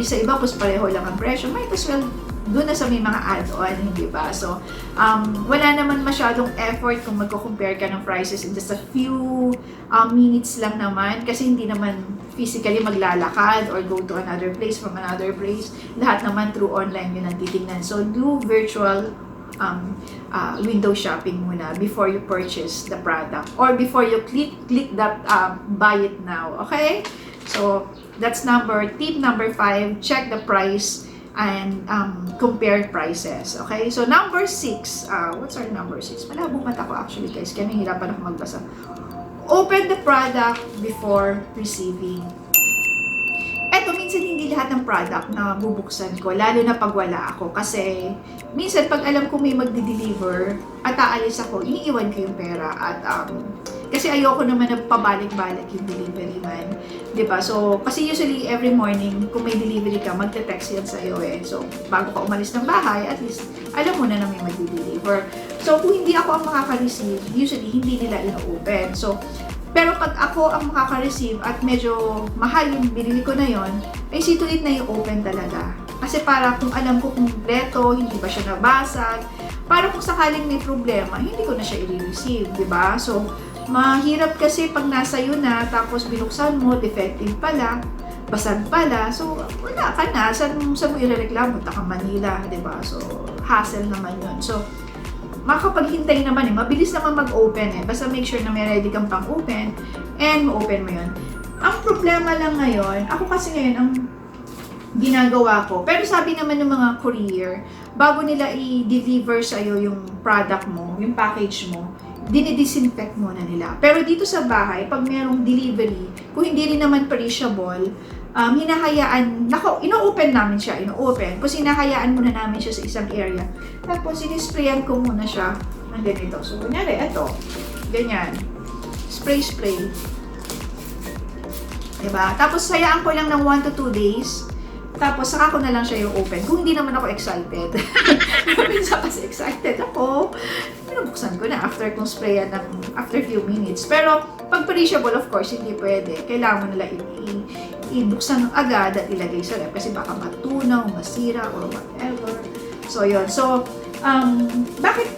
[SPEAKER 1] sa iba, tapos pareho lang ang presyo, might as well doon na sa may mga add-on, hindi ba? So, wala naman masyadong effort kung magko-compare ka ng prices in just a few minutes lang naman, kasi hindi naman physically maglalakad or go to another place from another place. Lahat naman through online yun ang titingnan. So, do virtual window shopping muna before you purchase the product or before you click that buy it now. Okay? So, that's tip number 5. Check the price and compare prices. Okay? So, number 6. What's our number 6? Malabong mata ko actually, guys. Kaya nahihirapan ako magbasa. Open the product before receiving. Eto, minsan hindi lahat ng product na bubuksan ko, lalo na pag wala ako. Kasi, minsan pag alam ko may magdi-deliver at aalis ako, iniiwan ko yung pera. At, kasi ayoko naman na pabalik-balik yung delivery man. Diba? So, kasi usually every morning, kung may delivery ka, magte-text yan sa'yo So, bago ka umalis ng bahay, at least, alam mo na may magdi-deliver. So, kung hindi ako ang makaka-receive, usually, hindi nila ino-open. So, pero pag ako ang makaka-receive at medyo mahal yung binili ko na yon, ay situlit na yung open talaga. Kasi para kung alam ko kumpleto, hindi ba siya nabasag, para kung sakaling may problema, hindi ko na siya i-receive, di ba? So, mahirap kasi pag nasa iyo na, tapos binuksan mo, defective pala, basag pala, so wala ka na, saan mo i-reklamo? Punta ka Manila, di ba? So, hassle naman yun. So, makapaghintay naman mabilis naman mag-open basta make sure na may ready kang pang-open and ma-open mo yun. Ang problema lang ngayon, ako kasi ngayon ang ginagawa ko, pero sabi naman ng mga courier, bago nila i-deliver sa'yo yung product mo, yung package mo, dinidisinfect muna nila. Pero dito sa bahay, pag mayroong delivery, kung hindi rin naman perishable, hinahayaan, ino-open namin siya, tapos hinahayaan muna namin siya sa isang area. Tapos, sinisprayan ko muna siya ng ganito. So, kunyari, eto, ganyan. Spray. Diba? Tapos, hayaan ko lang ng 1 to 2 days. Tapos, saka ko na lang siya yung open. Kung hindi naman ako excited. Minsan kasi excited ako. Binubuksan ko na after kong sprayan after few minutes. Pero, pag perishable, of course, hindi pwede. Kailangan mo nila ibuksan agad at ilagay sa ref kasi baka matunaw, masira, or whatever. So, yun. So, bakit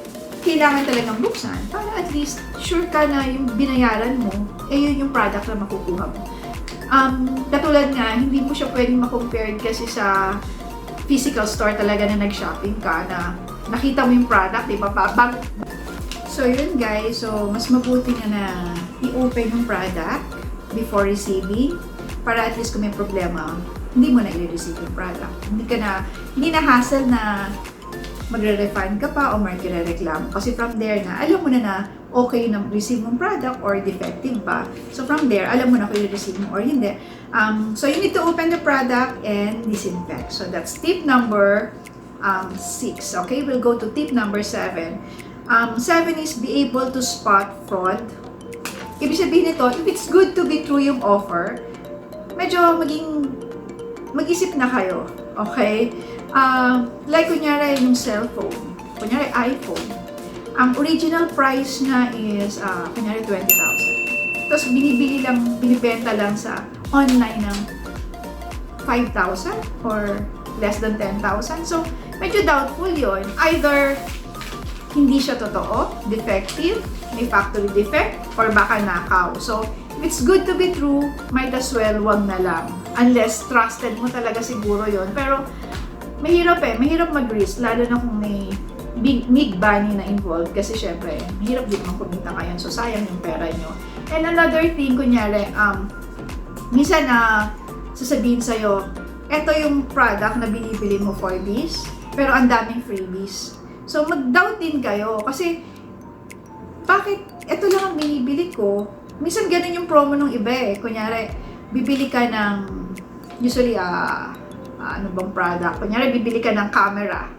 [SPEAKER 1] kailangan talagang buksan? Para at least sure ka na yung binayaran mo, yun yung product na makukuha mo. Katulad nga, hindi mo siya pwedeng makompare kasi sa physical store talaga na nag-shopping ka na nakita mo yung product, di ba? So, yun guys. So, mas mabuti na i-open yung product before receiving para at least kung may problema, hindi mo na i-receive yung product. Hindi na hassle na magre-refund ka pa o magre-reklamo. Kasi from there na, alam mo na okay na receive mong product or defective pa. So from there, alam mo na kung i-receive mo or hindi. So you need to open the product and disinfect. So that's tip number 6. Okay, we'll go to tip number 7. 7 is be able to spot fraud. Ibig sabihin nito, if it's good to be true yung offer, medyo mag-isip na kayo. Okay? Like kunyari yung cellphone, kunyari iPhone, ang original price na is kunyari 20,000. Tapos binibenta lang sa online ng 5,000 or less than 10,000. So, medyo doubtful yon. Either hindi siya totoo, defective, may factory defect, or baka nakaw. So, if it's good to be true, might as well wag na lang. Unless trusted mo talaga siguro yon. Pero, mahirap mag-risk, lalo na kung may big money na involved. Kasi syempre, mahirap din mang kumita ngayon. So, sayang yung pera nyo. And another thing, kunyari, minsan sasabihin sa'yo, eto yung product na binibili mo for this, pero ang daming freebies. So, mag-doubt din kayo. Kasi, bakit eto lang ang binibili ko? Minsan ganun yung promo ng iba eh. Kunyari, bibili ka ng, usually, ano bang product? Kunyari, bibili ka ng camera.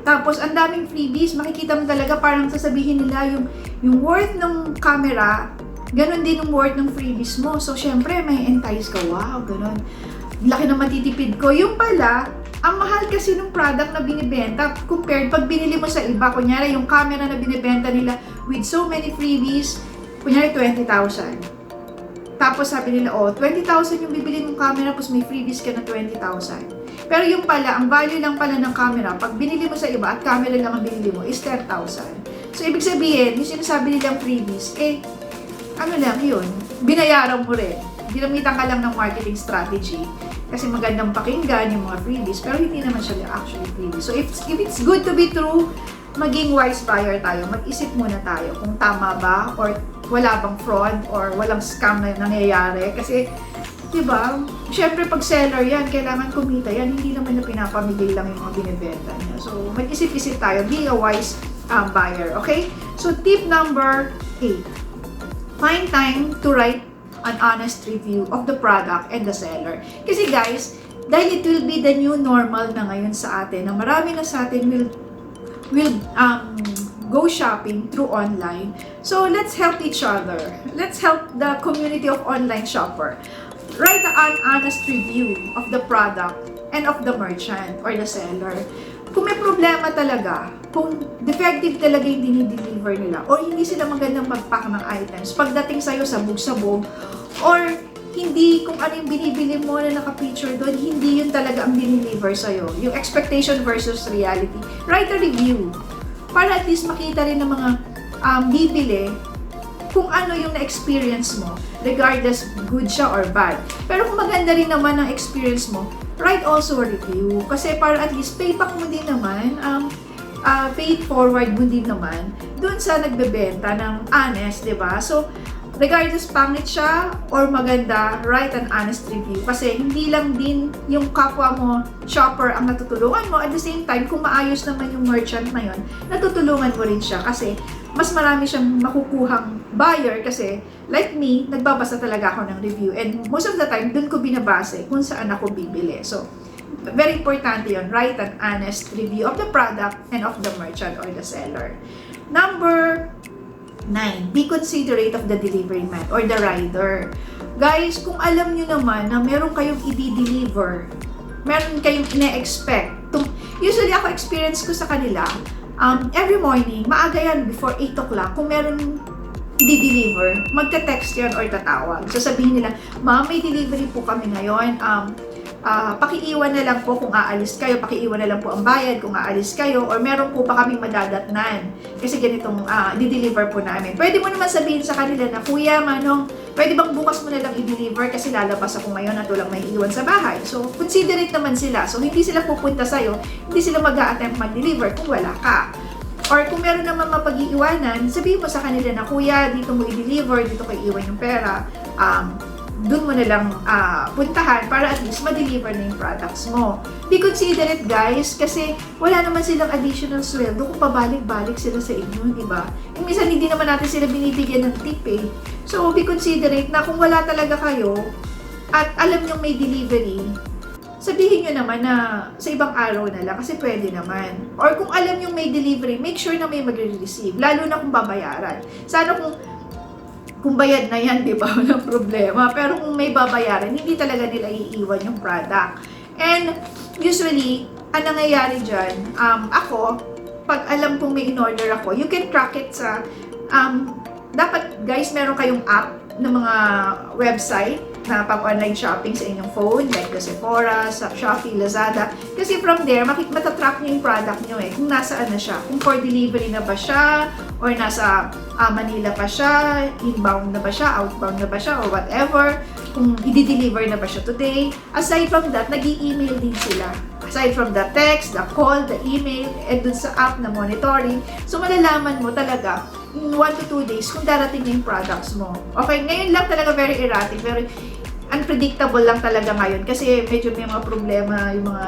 [SPEAKER 1] Tapos, ang daming freebies. Makikita mo talaga, parang sasabihin nila yung worth ng camera, ganun din yung worth ng freebies mo. So, syempre, may entice ka. Wow, ganun. Laki na matitipid ko. Yung pala, ang mahal kasi ng product na binibenta compared pag binili mo sa iba. Kunyari, yung camera na binibenta nila with so many freebies, kunyari 20,000. Tapos sabi nila, 20,000 yung bibili mong camera, tapos may freebies ka na 20,000. Pero yung pala, ang value lang pala ng camera, pag binili mo sa iba at camera lang ang binili mo, is 10,000. So, ibig sabihin, yung sinasabi nilang freebies, ano lang yun, binayaran mo rin. Ginamitan ka lang ng marketing strategy. Kasi magandang pakinggan yung mga freebies, pero hindi naman siya actually freebies. So, if it's good to be true, maging wise buyer tayo. Mag-isip muna tayo kung tama ba or wala bang fraud or walang scam na nangyayari. Kasi, diba, syempre pag seller yan, kailangan kumita yan. Hindi naman na pinapamigay lang yung mga binibenta niya. So, mag-isip-isip tayo. Be a wise buyer. Okay? So, tip number 8. Find time to write an honest review of the product and the seller. Kasi guys, dahil it will be the new normal na ngayon sa atin, na marami na sa atin will go shopping through online. So, let's help each other. Let's help the community of online shopper. Write an honest review of the product and of the merchant or the seller. Kung may problema talaga, kung defective talaga yung dinideliver nila, o hindi sila magandang mag-pack ng items, pagdating sa'yo sabog-sabog, or hindi kung ano yung binibili mo na naka-picture doon, hindi yun talaga ang dinideliver sa'yo. Yung expectation versus reality. Write a review. Para at least makita rin ng mga bibili kung ano yung na-experience mo, regardless good siya or bad. Pero kung maganda rin naman ang experience mo, write also a review. Kasi para at least payback mo din naman, pay it forward mo din naman dun sa nagbebenta ng honest, diba? So, regardless pangit siya or maganda, write an honest review. Kasi hindi lang din yung kapwa mo, shopper, ang natutulungan mo. At the same time, kung maayos naman yung merchant na yun, natutulungan mo rin siya. Kasi mas marami siyang makukuhang buyer. Kasi like me, nagbabasa talaga ako ng review. And most of the time, dun ko binabase kung saan ako bibili. So, very importante yun. Write an honest review of the product and of the merchant or the seller. Number 9, be considerate of the delivery man or the rider. Guys, kung alam nyo naman na meron kayong i-deliver, meron kayong ine-expect. Usually ako experience ko sa kanila, every morning, maaga yan before 8 o'clock, kung meron i-deliver, magte-text yan or tatawag. So sabihin nila, ma'am, may delivery po kami ngayon. Pakiiwan na lang po kung aalis kayo, pakiiwan na lang po ang bayad kung aalis kayo, or meron po pa kaming madadatnan kasi ganitong di-deliver po namin. Pwede mo naman sabihin sa kanila na, Kuya, Manong, pwede bang bukas mo na lang i-deliver kasi lalabas ako ngayon at walang may iwan sa bahay. So, considerate naman sila. So, hindi sila pupunta sa'yo, hindi sila mag-a-attempt mag-deliver kung wala ka. Or kung meron naman mapag-iiwanan, sabihin mo sa kanila na, Kuya, dito mo i-deliver, dito ko iiwan yung pera. dun mo na lang puntahan para at least ma-deliver na yung products mo. Be considerate guys, kasi wala naman silang additional sweldo kung pabalik-balik sila sa inyo, di ba? E minsan hindi naman natin sila binibigyan ng tip eh. So be considerate na kung wala talaga kayo at alam nyo may delivery, sabihin nyo naman na sa ibang araw na lang kasi pwede naman. Or kung alam nyo may delivery, make sure na may magre-receive, lalo na kung babayaran. Sana kung bayad na yan, di ba? Walang problema. Pero kung may babayaran, hindi talaga nila iiwan yung product. And usually, ang nangyayari dyan, ako, pag alam kong may in-order ako, you can track it sa, dapat guys, meron kayong app ng mga website na pang-online shopping sa inyong phone, like the Sephora, Shopee, Lazada. Kasi from there, matatrack nyo yung product nyo eh, kung nasaan na siya. Kung for delivery na ba siya, or nasa Manila pa siya, inbound na ba siya, outbound na ba siya, or whatever. Kung i-deliver na ba siya today. Aside from that, nag-i-email din sila. Aside from the text, the call, the email, and dun sa app na monitoring. So, malalaman mo talaga in 1 to 2 days kung darating na yung products mo. Okay, ngayon lang talaga very erratic, very unpredictable lang talaga ngayon kasi medyo may mga problema yung mga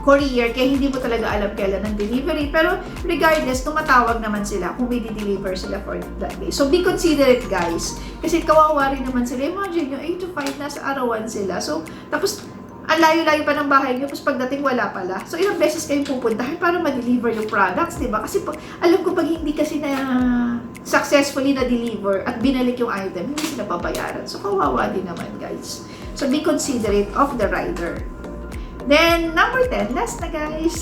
[SPEAKER 1] courier kaya hindi mo talaga alam kailan ang delivery. Pero regardless, tumatawag naman sila kung may deliver sila for that day. So be considerate guys kasi kawawa rin naman sila. Imagine nyo, 8 to 5 nasa arawan sila. So tapos ang layo-layo pa ng bahay nyo, tapos pagdating wala pala. So, ilang beses kayong pupuntahan para ma-deliver yung products, di ba? Kasi alam ko pag hindi kasi na successfully na-deliver at binalik yung item, hindi sila babayaran. So, kawawa din naman, guys. So, be considerate of the rider. Then, number 10, last na, guys.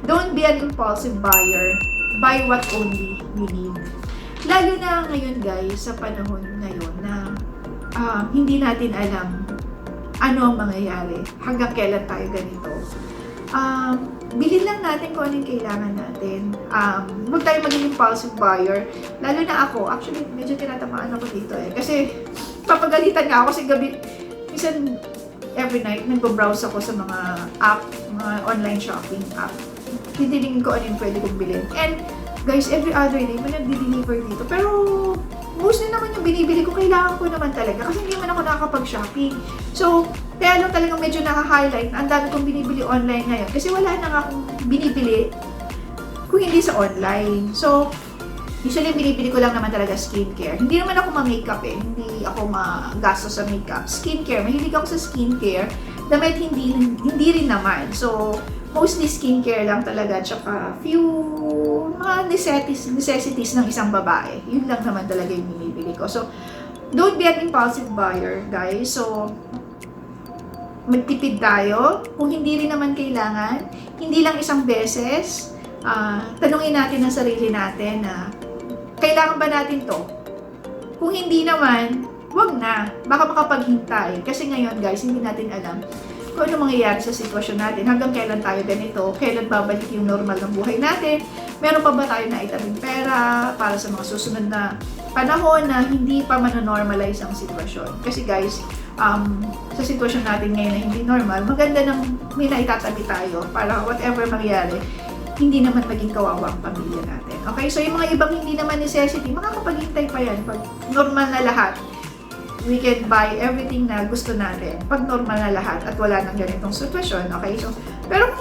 [SPEAKER 1] Don't be an impulsive buyer. Buy what only you need. Lalo na ngayon, guys, sa panahon ngayon na hindi natin alam ano ang mangyayari, hanggang kailan tayo ganito. Bilhin lang natin kung anong kailangan natin. Huwag tayo maging impulsive buyer. Lalo na ako, actually, medyo tinatamaan ako dito eh. Kasi, papagalitan nga ako kasi gabi, minsan, every night, nagpo-browse ako sa mga app, mga online shopping app. Titingin ko ano yung pwede kong bilhin. And, guys, every other day, may nagdi-deliver dito. Pero, mostly naman yung binibili ko, kailangan ko naman talaga kasi hindi naman ako nakakapag-shopping. So, kaya lang talagang medyo naka-highlight ang dami kong binibili online ngayon kasi wala na nga akong binibili kung hindi sa online. So, usually binibili ko lang naman talaga skincare. Hindi naman ako ma-makeup eh. Hindi ako magasto sa makeup. Skincare, mahilig ako sa skincare. Damit hindi rin naman. So, mostly skincare lang talaga, tsaka few mga necessities ng isang babae. Yun lang naman talaga yung binibili ko. So, don't be an impulsive buyer, guys. So, magtipid tayo. Kung hindi rin naman kailangan, hindi lang isang beses, tanungin natin ang sarili natin na, kailangan ba natin to? Kung hindi naman, wag na. Baka makapaghintay. Kasi ngayon, guys, hindi natin alam kung ano mangyayari sa sitwasyon natin, hanggang kailan tayo ganito, kailan babalik yung normal ng buhay natin, meron pa ba tayo na itabing pera para sa mga susunod na panahon na hindi pa manonormalize ang sitwasyon. Kasi guys, sa sitwasyon natin ngayon na hindi normal, maganda nang may naitatabi tayo para whatever mangyari, hindi naman maging kawawa ang pamilya natin. Okay, so yung mga ibang hindi naman necessity, makakapaghintay pa yan pag normal na lahat. We can buy everything na gusto natin pag normal na lahat at wala nang ganitong sitwasyon. Okay, so pero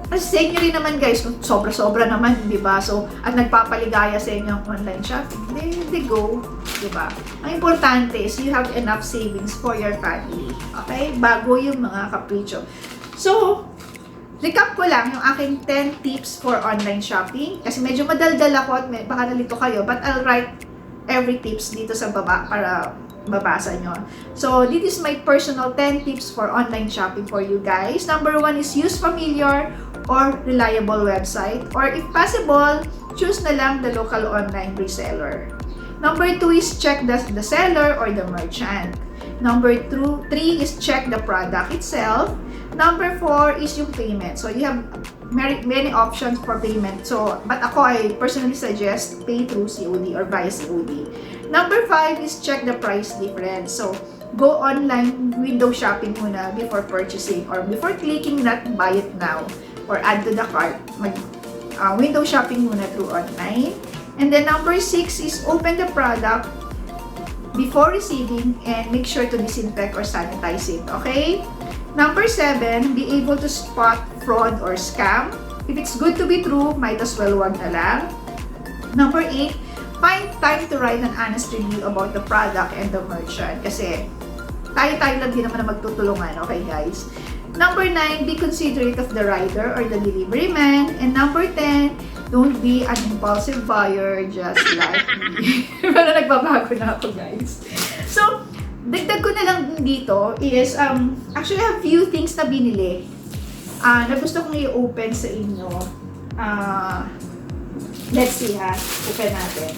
[SPEAKER 1] sa inyo rin naman guys, kung sobra-sobra naman, di ba? So, at nagpapaligaya sa inyo ang online shopping, they go, di ba? Ang importante is you have enough savings for your family. Okay? Bago yung mga kapritsyo. So, recap ko lang yung aking 10 tips for online shopping. Kasi medyo madaldal ako at baka nalito kayo, but I'll write every tips dito sa baba para mabasa nyo. So, this is my personal 10 tips for online shopping for you guys. Number 1 is use familiar or reliable website, or if possible, choose na lang the local online reseller. Number 2 is check the seller or the merchant. Number 3 is check the product itself. Number 4 is yung payment. So, you have many options for payment. So, but ako, I personally suggest pay through COD or via COD. Number 5 is check the price difference. So, go online window shopping muna before purchasing or before clicking that buy it now or add to the cart. Window shopping muna through online. And then number 6 is open the product before receiving, and make sure to disinfect or sanitize it, okay? Number 7, be able to spot fraud or scam. If it's good to be true, might as well wag na lang. Number 8, find time to write an honest review about the product and the merchant. Kasi tayo-tayo lang din naman na magtutulungan, okay guys? Number 9, be considerate of the rider or the delivery man. And number 10, don't be an impulsive buyer just like me. Pero nagbabago na ako guys. So, dagdag ko na lang dito is, actually I have few things na binili na gusto kong i-open sa inyo. Let's see ha, open natin.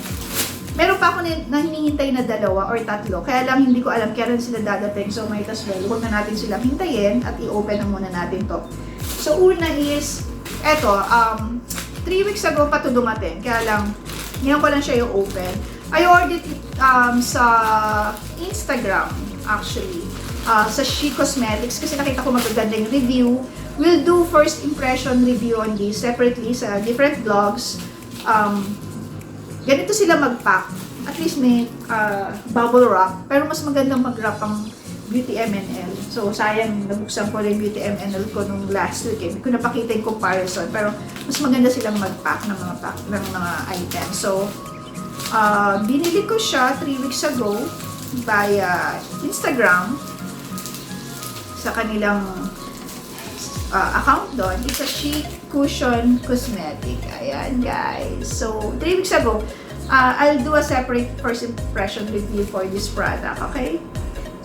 [SPEAKER 1] Meron pa ako na hinihintay na 2 or 3, kaya lang hindi ko alam kailan sila dadating, so might as well, huwag na natin silang hintayin at i-open na muna natin to. So una is, eto, 3 weeks ago pa to dumating, kaya lang, ngayon ko lang siya i-open. I ordered it sa Instagram, actually, sa She Cosmetics, kasi nakita ko magaganda yung review. We'll do first impression review on this separately sa different vlogs. Ganito sila mag-pack. At least may bubble wrap, pero mas magandang mag-wrap ang Beauty M&L. So, sayang, nabuksan ko rin Beauty M&L ko nung last week. Hindi ko napakita yung comparison, pero mas maganda silang mag-pack ng mga items. So, binili ko siya 3 weeks ago via Instagram sa kanilang account doon. It's a She Cushion Cosmetic. Ayan, guys. So, 3 weeks ago, I'll do a separate first impression review for this product, okay?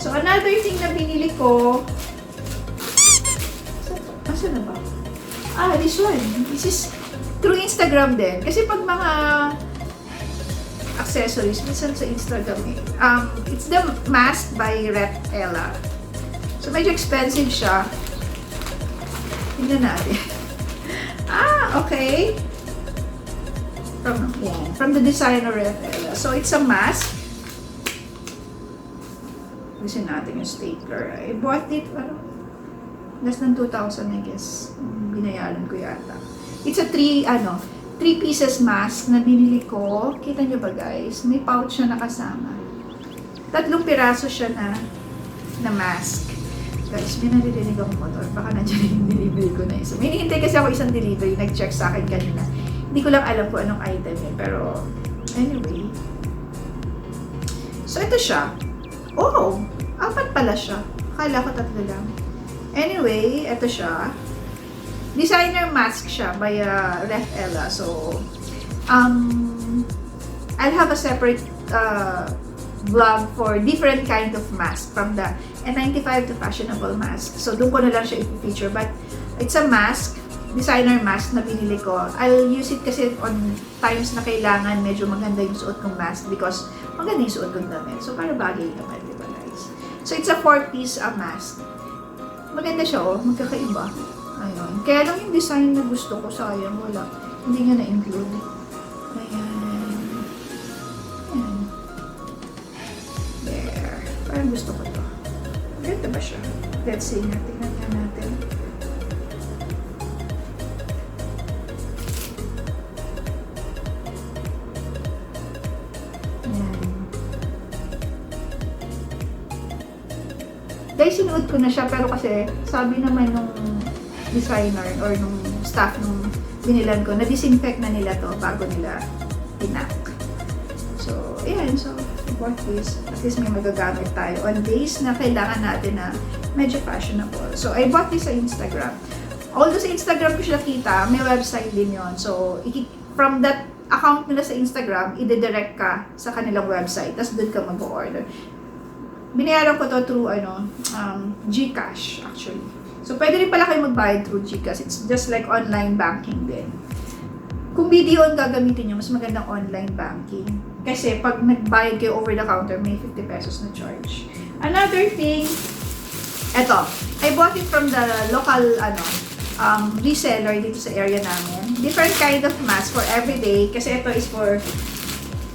[SPEAKER 1] So, another thing na binili ko, asan na ba? This one. This is through Instagram din. Kasi pag mga accessories, minsan sa Instagram eh. It's the mask by Ella. So, medyo expensive siya. Tingnan natin. Okay. From the designer Ella. So, it's a mask. Gusto natin yung stapler. I bought it, less than 2,000 I guess. Binayaran ko yata. It's a 3 pieces mask na binili ko. Kita nyo ba guys? May pouch siya nakasama. 3 piraso siya na mask. Guys, may naririnig akong motor. Baka nandiyan yung delivery ko na isa. May hinihintay kasi ako isang delivery. Nag-check sa akin kanina. Hindi ko lang alam kung anong item eh. Pero, anyway. So, ito siya. Oh! 4 pala siya. Akala ko 3 lang. Anyway, ito siya. Designer mask siya by Ella. So, I'll have a separate vlog for different kind of mask from the N95 to fashionable mask. So, doon ko na lang siya i-feature. But, it's a mask, designer mask na binili ko. I'll use it kasi on times na kailangan medyo maganda yung suot kong mask because maganda yung suot kong damit. So, para bagay naman, di ba guys? So, it's a 4-piece mask. Maganda siya, oh. Magkakaiba. Ayun. Kaya lang yung design na gusto ko, sayang, wala. Hindi nga na-include. Ayan. Ayan. There. Parang gusto ko to. Ganda ba siya? Let's see. Tingnan natin. Ayan. Guys, sinuot ko na siya pero kasi sabi naman nung designer or nung staff nung binilan ko, na-disinfect na nila to bago nila pinak. So, ayan. So, bought this. At least may magagamit tayo on days na kailangan natin na medyo fashionable. So, I bought this sa Instagram. Although sa Instagram ko siya kita, may website din yon. So, from that account nila sa Instagram, i-direct ka sa kanilang website. Tapos doon ka mag-order. Binayaran ko to through GCash actually. So, pwede rin pala kayo magbayad through GCash. It's just like online banking din. Kung video ang gagamitin nyo, mas magandang online banking. Kasi pag nagbayad kayo over the counter, may 50 pesos na charge. Another thing, eto, I bought it from the local reseller dito sa area namin. Different kind of mask for everyday. Kasi ito is for,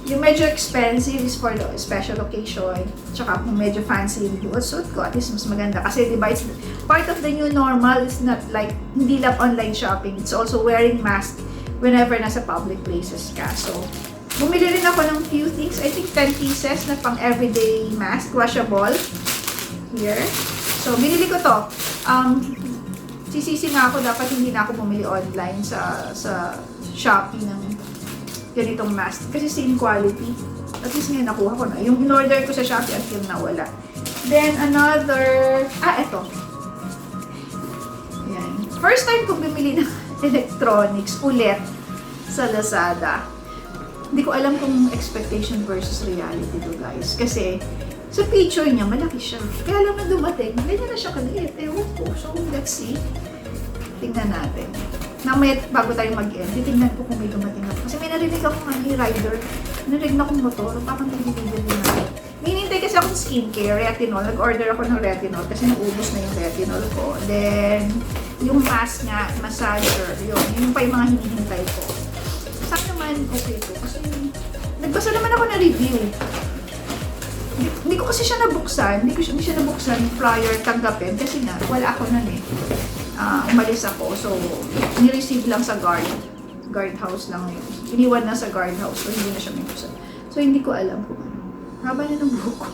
[SPEAKER 1] yung medyo expensive is for the special occasion. Tsaka kung medyo fancy yung suit ko, at least mas maganda. Kasi diba, it's part of the new normal. It's not like, hindi lang online shopping. It's also wearing mask whenever nasa public places ka. So, Bumili rin ako ng few things. I think 10 pieces na pang everyday mask. Washable. Here. So, binili ko to. Sisisi nga ako, dapat hindi na ako bumili online sa Shopee ng ganitong mask. Kasi same quality. At least ngayon nakuha ko na. Yung in-order ko sa Shopee until nawala. Then, another... eto. Ayan. First time ko bumili ng electronics ulit sa Lazada. Hindi ko alam kung expectation versus reality to, guys. Kasi, sa picture niya, malaki siya. Kaya lang na dumating, ganyan na siya kaliit. Ewan ko. So, let's see. Tingnan natin. Namaya, bago tayo mag-end, titingnan ko kung may dumating ako. Kasi may narinig akong rider. Narinig na akong motor. Parang nabibigyan din ako. Hinintay kasi akong skincare, retinol. Nag-order ako ng retinol kasi naubos na yung retinol ko. Then, yung mask nga, massager. Yun pa yung mga hinihintay ko. Saan naman okay to? Kasi, nagbasa naman ako na review. Hindi ko kasi siya nabuksan. Hindi siya nabuksan prior tanggapin. Kasi nga, wala ako nun eh. Umalis ako. So, ni-receive lang sa guardhouse lang yun. Iniwan na sa guardhouse. So, hindi na siya binuksan. So, hindi ko alam kung ano. Haba na ng buhok ko.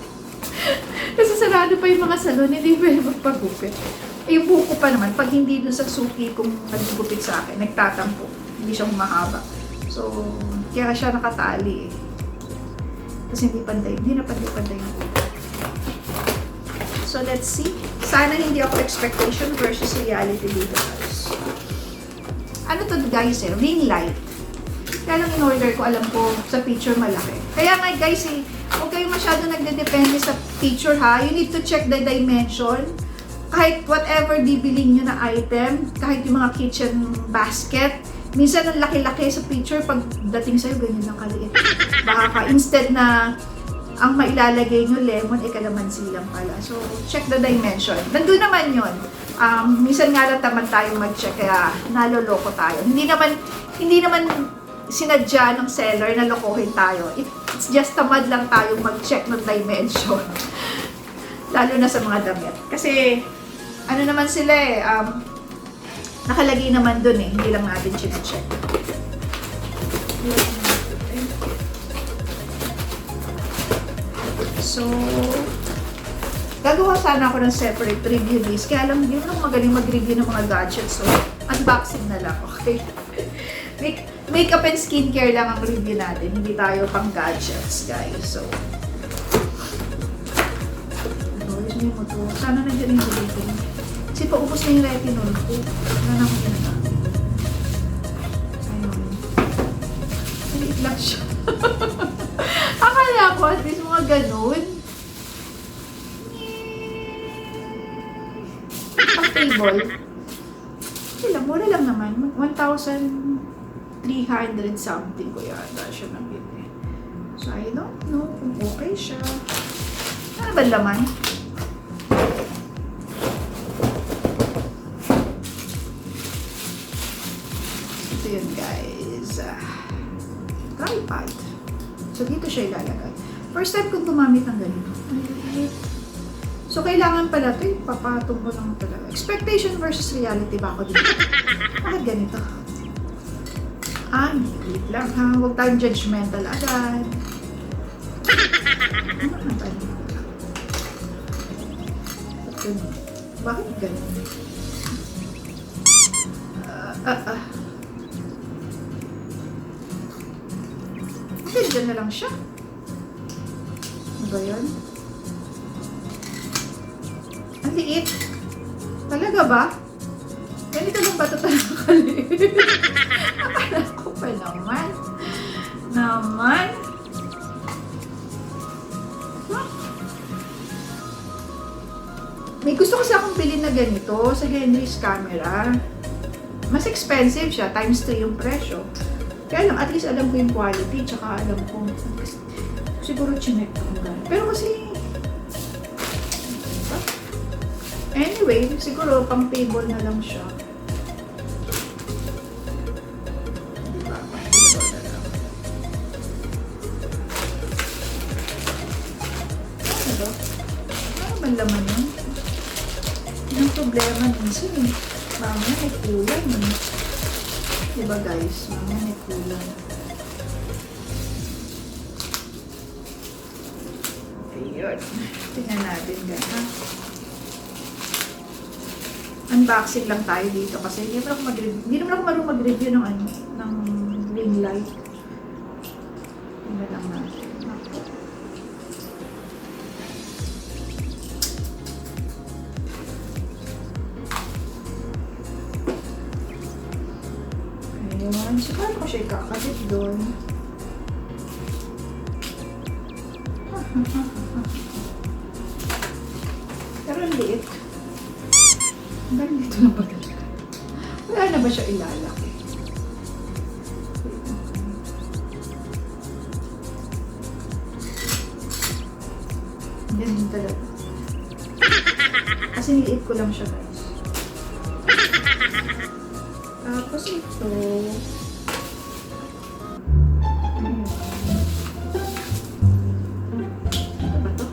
[SPEAKER 1] Kasi sarado pa yung mga salon. Hindi pwede magpagupit. Yung buhok ko pa naman, pag hindi dun sa suki kung nagugupit sa akin, nagtatampo. Hindi siya mahaba. So, kaya siya nakatali eh. Kasi hindi na pantay yung buhok. So, let's see. Sana hindi ako expectation versus reality dito, guys. Ano to, guys, eh? Ring light. Kaya lang in-order ko, alam ko, sa picture malaki. Kaya nga, guys, eh, huwag kayo masyado nagde-depende sa picture, ha? You need to check the dimension. Kahit whatever bibiling nyo na item, kahit yung mga kitchen basket, minsan ang laki-laki sa picture, pag dating sa'yo, ganyan lang kaliit. Baka instead na ang mailalagay nyo lemon, kalamansi lang pala. So, check the dimension. Nandun naman yun. Minsan nga lang tamad tayong mag-check, kaya naloloko tayo. Hindi naman sinadya ng seller na lokohin tayo. It's just tamad lang tayong mag-check ng dimension. Lalo na sa mga damit. Kasi, ano naman sila eh, nakalagay naman dun eh, hindi lang natin check. So, gagawa sana ako ng separate review list. Kaya lang, hindi mo magaling mag-review ng mga gadgets. So, unboxing na lang, okay? Makeup and skincare lang ang review natin. Hindi tayo pang gadgets, guys. So, ayun mo to. Sana nandiyan yung delivery. Kasi paubos na yung retinol ko. Wala na akong ginagamit. Ayun. Maliit lang siya. Akala ko at least mga ganun. Ang table. Sila, mura lang naman. 1,300 something ko yata siya nabili. So, I don't know kung okay siya. Ano ba laman? Ito yun, guys. Tripod. So, dito siya ilalagay. First time kong gumamit ng ganito. So, kailangan pala ito, papatong mo lang talaga. Expectation versus reality ba ako dito? Bakit ganito? Wait lang ha. Huwag tayong judgmental agad. Bakit ganito? Diyan na lang siya. Ano ba yun? Ang liit. Talaga ba? Ganito lang ba ito talaga kaliit? Akala ko pa naman. May gusto kasi akong bilhin na ganito sa Henry's camera. Mas expensive siya. Times 3 yung presyo. Kaya lang, at least alam ko yung quality, tsaka alam ko, siguro chinek ko kung gano'n. Pero kasi, anyway, siguro pang table na lang siya. Diba? Pang table na lang. Ano ba? Ano ba laman yun? Yan ang problema minsan eh. Mamaya may kulang eh. Diba guys? Mamaya may kulang. ngayon. Tingnan natin guys, ha? Unboxing lang tayo dito kasi hindi naman ako marunong mag-review ng ano, ng ring light. Tingnan lang natin. Ayun. So, paano ko siya ikakabit doon? Pero ang liit. Hanggang dito na ba talaga? Wala na ba siya ilalaki? Ganun talaga. Kasi niliit ko lang siya guys. Tapos ito. Ito ba to?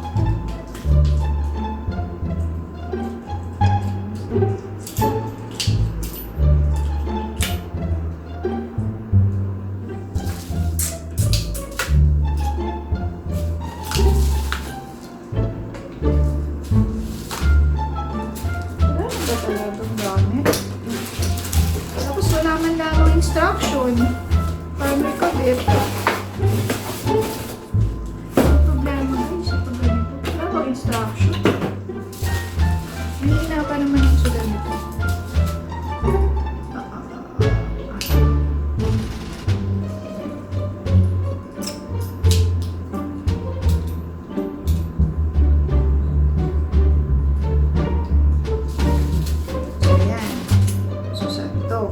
[SPEAKER 1] Instruction. Para may kabit. Ang problema guys, pag ganito. Wala bang instruction? Hindi na pa naman yung sa ganito. So yan. So saan ito?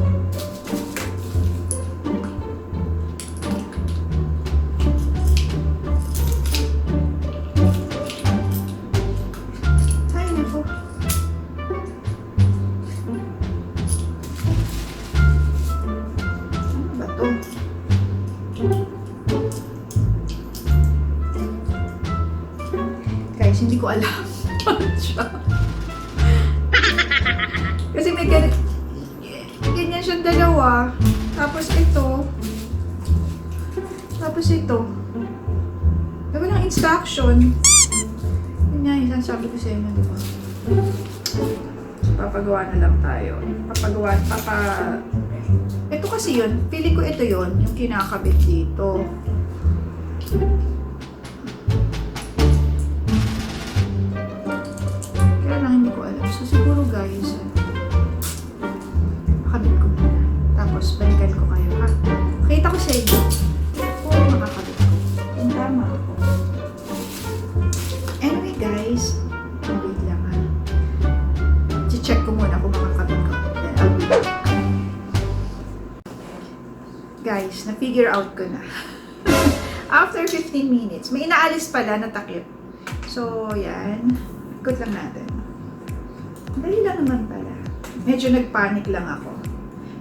[SPEAKER 1] Guys, hindi ko alam. Kasi may ganyan siyang dalawa. Tapos ito. Tapos ito. Gawin ng instruction. Yun nga, isang sabi ko sa inyo, di ba? So, papagawa na lang tayo. Ito kasi yun. Pili ko ito yun. Yung kinakabit dito. Kaya lang hindi ko alam. So siguro guys, makabit ko muna. Tapos balikan ko kayo ha. Kita ko sa inyo. Oo, makakabit ko. Kung tama ako. Anyway guys, wait lang ha. I-check ko muna kung makakabit ko. Then I'll be back. Guys, na-figure out ko na. After 15 minutes, may inaalis pala na takip. So, yan. Ikot lang natin. Dali lang naman pala. Medyo nagpanic lang ako.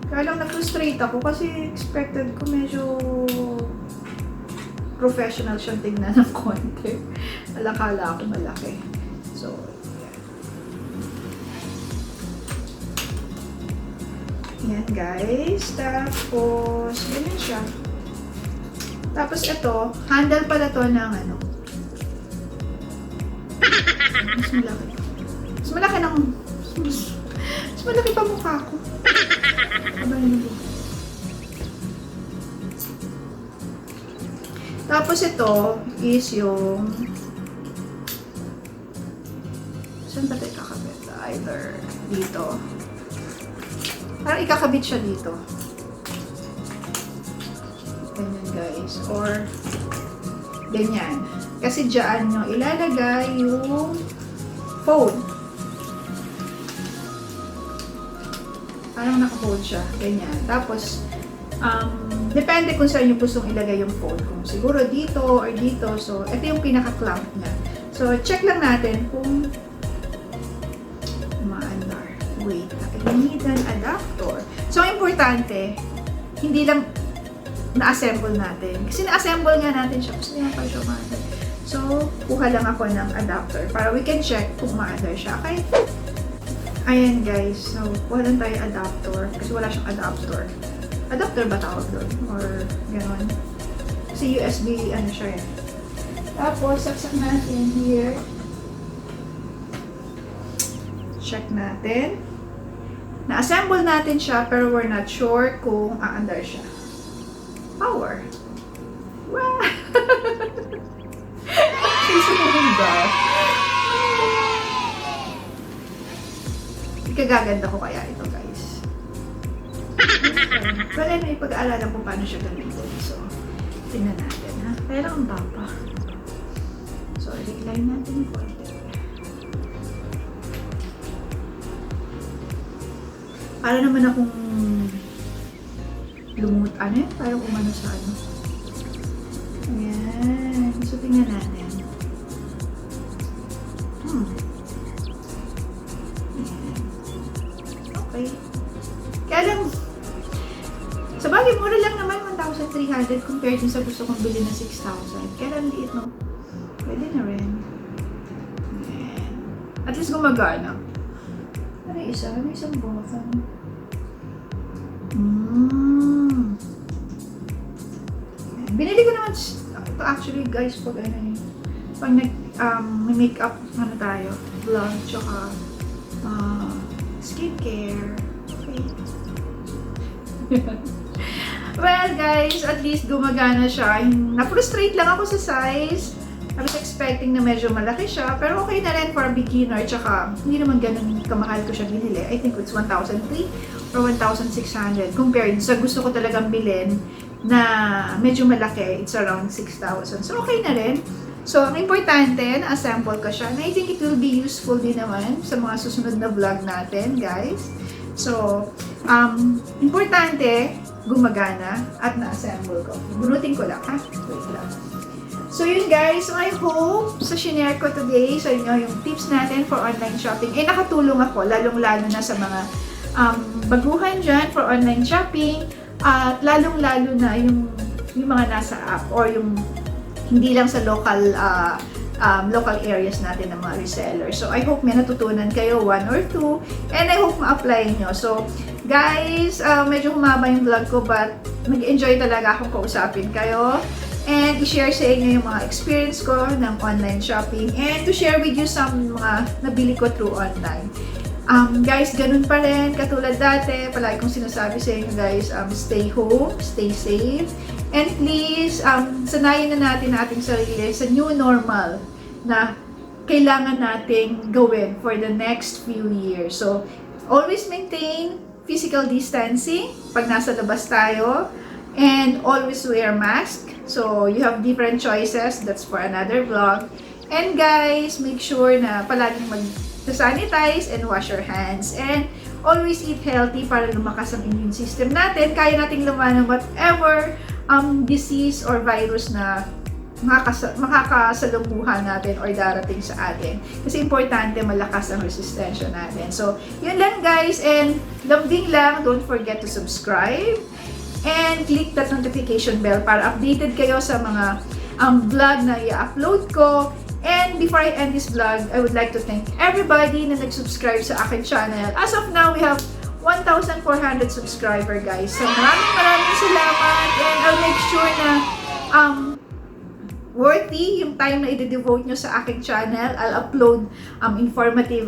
[SPEAKER 1] Kaya lang nag-frustrate ako kasi expected ko medyo professional siyang tignan ng konti. Alakala ako malaki. So, yan guys. Tapos, ganyan siya. Tapos ito, handle pala to ng ano. Mas malaki. Mas malaki ng... Mas malaki pa mukha ko. Tapos ito is yung... Saan ba ito ikakabit? Either dito. Parang ikakabit siya dito. Ganyan guys. Or ganyan. Kasi dyan nyo ilalagay yung phone. Parang naka-hold siya. Ganyan. Tapos, depende kung saan nyo gustong ilagay yung phone. Kung siguro dito or dito. So, ito yung pinaka-clamp niya. So, check lang natin kung maandar. Wait. I need an adapter. So, importante, hindi lang na-assemble natin. Kasi na-assemble nga natin siya. Kasi nga pa siya maandar. So, kuha lang ako ng adapter para we can check kung maandar siya. Okay? Ayan guys. So, kuha lang tayo adapter. Kasi wala siyang adapter. Adapter ba tawag doon? Or gano'n? Kasi USB, ano siya eh. Tapos, saksak natin here. Check natin. Na-assemble natin siya, pero we're not sure kung aandar siya. Power. Wow! Sisumunda. Ikagaganda ko kaya ito, guys. Pero anyway, pag-aalalan ko paano siya gamitin. So, tingnan natin, ha? Pero ang baba. So, i-line natin yung konti. Para naman akong lumut, ano yun? Parang umano sa ano. Ayan. So, tingnan natin. Ayan. Okay. Kaya lang, sa bagay, mura lang naman 1,300 compared sa gusto kong bilhin na 6,000. Kaya lang liit, no? Pwede na rin. Ayan. At least gumagana. Ano yung isa? Ano yung isang button? Binili ko naman ito actually, guys, pag ano yun. Pag nag-makeup, ano tayo, vlog, tsaka skincare. Okay. Well, guys, at least gumagana siya. Na-frustrate lang ako sa size. I was expecting na medyo malaki siya, pero okay na rin for a beginner, tsaka hindi naman ganun kamahal ko siya binili. I think it's 1,300 or 1,600 compared sa gusto ko talagang bilhin na medyo malaki, it's around 6,000. So, okay na rin. So, ang importante, na-assemble ko siya. And I think it will be useful din naman sa mga susunod na vlog natin, guys. So, importante, gumagana at na-assemble ko. Bunutin ko lang, ha? Wait lang. So, yun guys. So, I hope sa shinare ko today sa inyo yung tips natin for online shopping. Eh, nakatulong ako, lalong-lalo na sa mga baguhan dyan for online shopping. At lalong-lalo na yung mga nasa app or yung hindi lang sa local areas natin ng mga resellers. So, I hope may natutunan kayo, 1 or 2, and I hope ma-apply nyo. So, guys, medyo humaba yung vlog ko, but mag-enjoy talaga akong kausapin kayo and i-share sa inyo yung mga experience ko ng online shopping and to share with you some mga nabili ko through online. Guys, ganun pa rin, katulad dati, palagi kong sinasabi sa inyo guys, stay home, stay safe, and please, sanayin na natin ating sarili sa new normal na kailangan nating gawin for the next few years. So, always maintain physical distancing pag nasa labas tayo, and always wear mask. So, you have different choices, that's for another vlog. And guys, make sure na palaging sanitize and wash your hands, and always eat healthy para lumakas ang immune system natin. Kaya nating labanan whatever disease or virus na makakasalubungan natin or darating sa atin. Kasi importante malakas ang resistensya natin. So, yun lang guys, and lambing lang, don't forget to subscribe and click that notification bell para updated kayo sa mga vlog na i-upload ko. And before I end this vlog, I would like to thank everybody na nag-subscribe sa akin channel. As of now, we have 1,400 subscriber guys. So maraming salamat, and I'll make sure na worthy yung time na i-devote nyo sa aking channel. I'll upload informative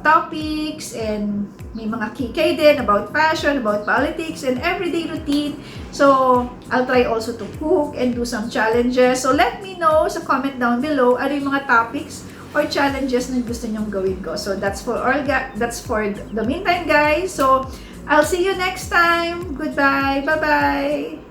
[SPEAKER 1] topics, and may mga kikay din about fashion, about politics, and everyday routine. So, I'll try also to cook and do some challenges. So, let me know sa comment down below ano yung mga topics or challenges na gusto nyong gawin ko. So, that's for the meantime, guys. So, I'll see you next time. Goodbye. Bye-bye.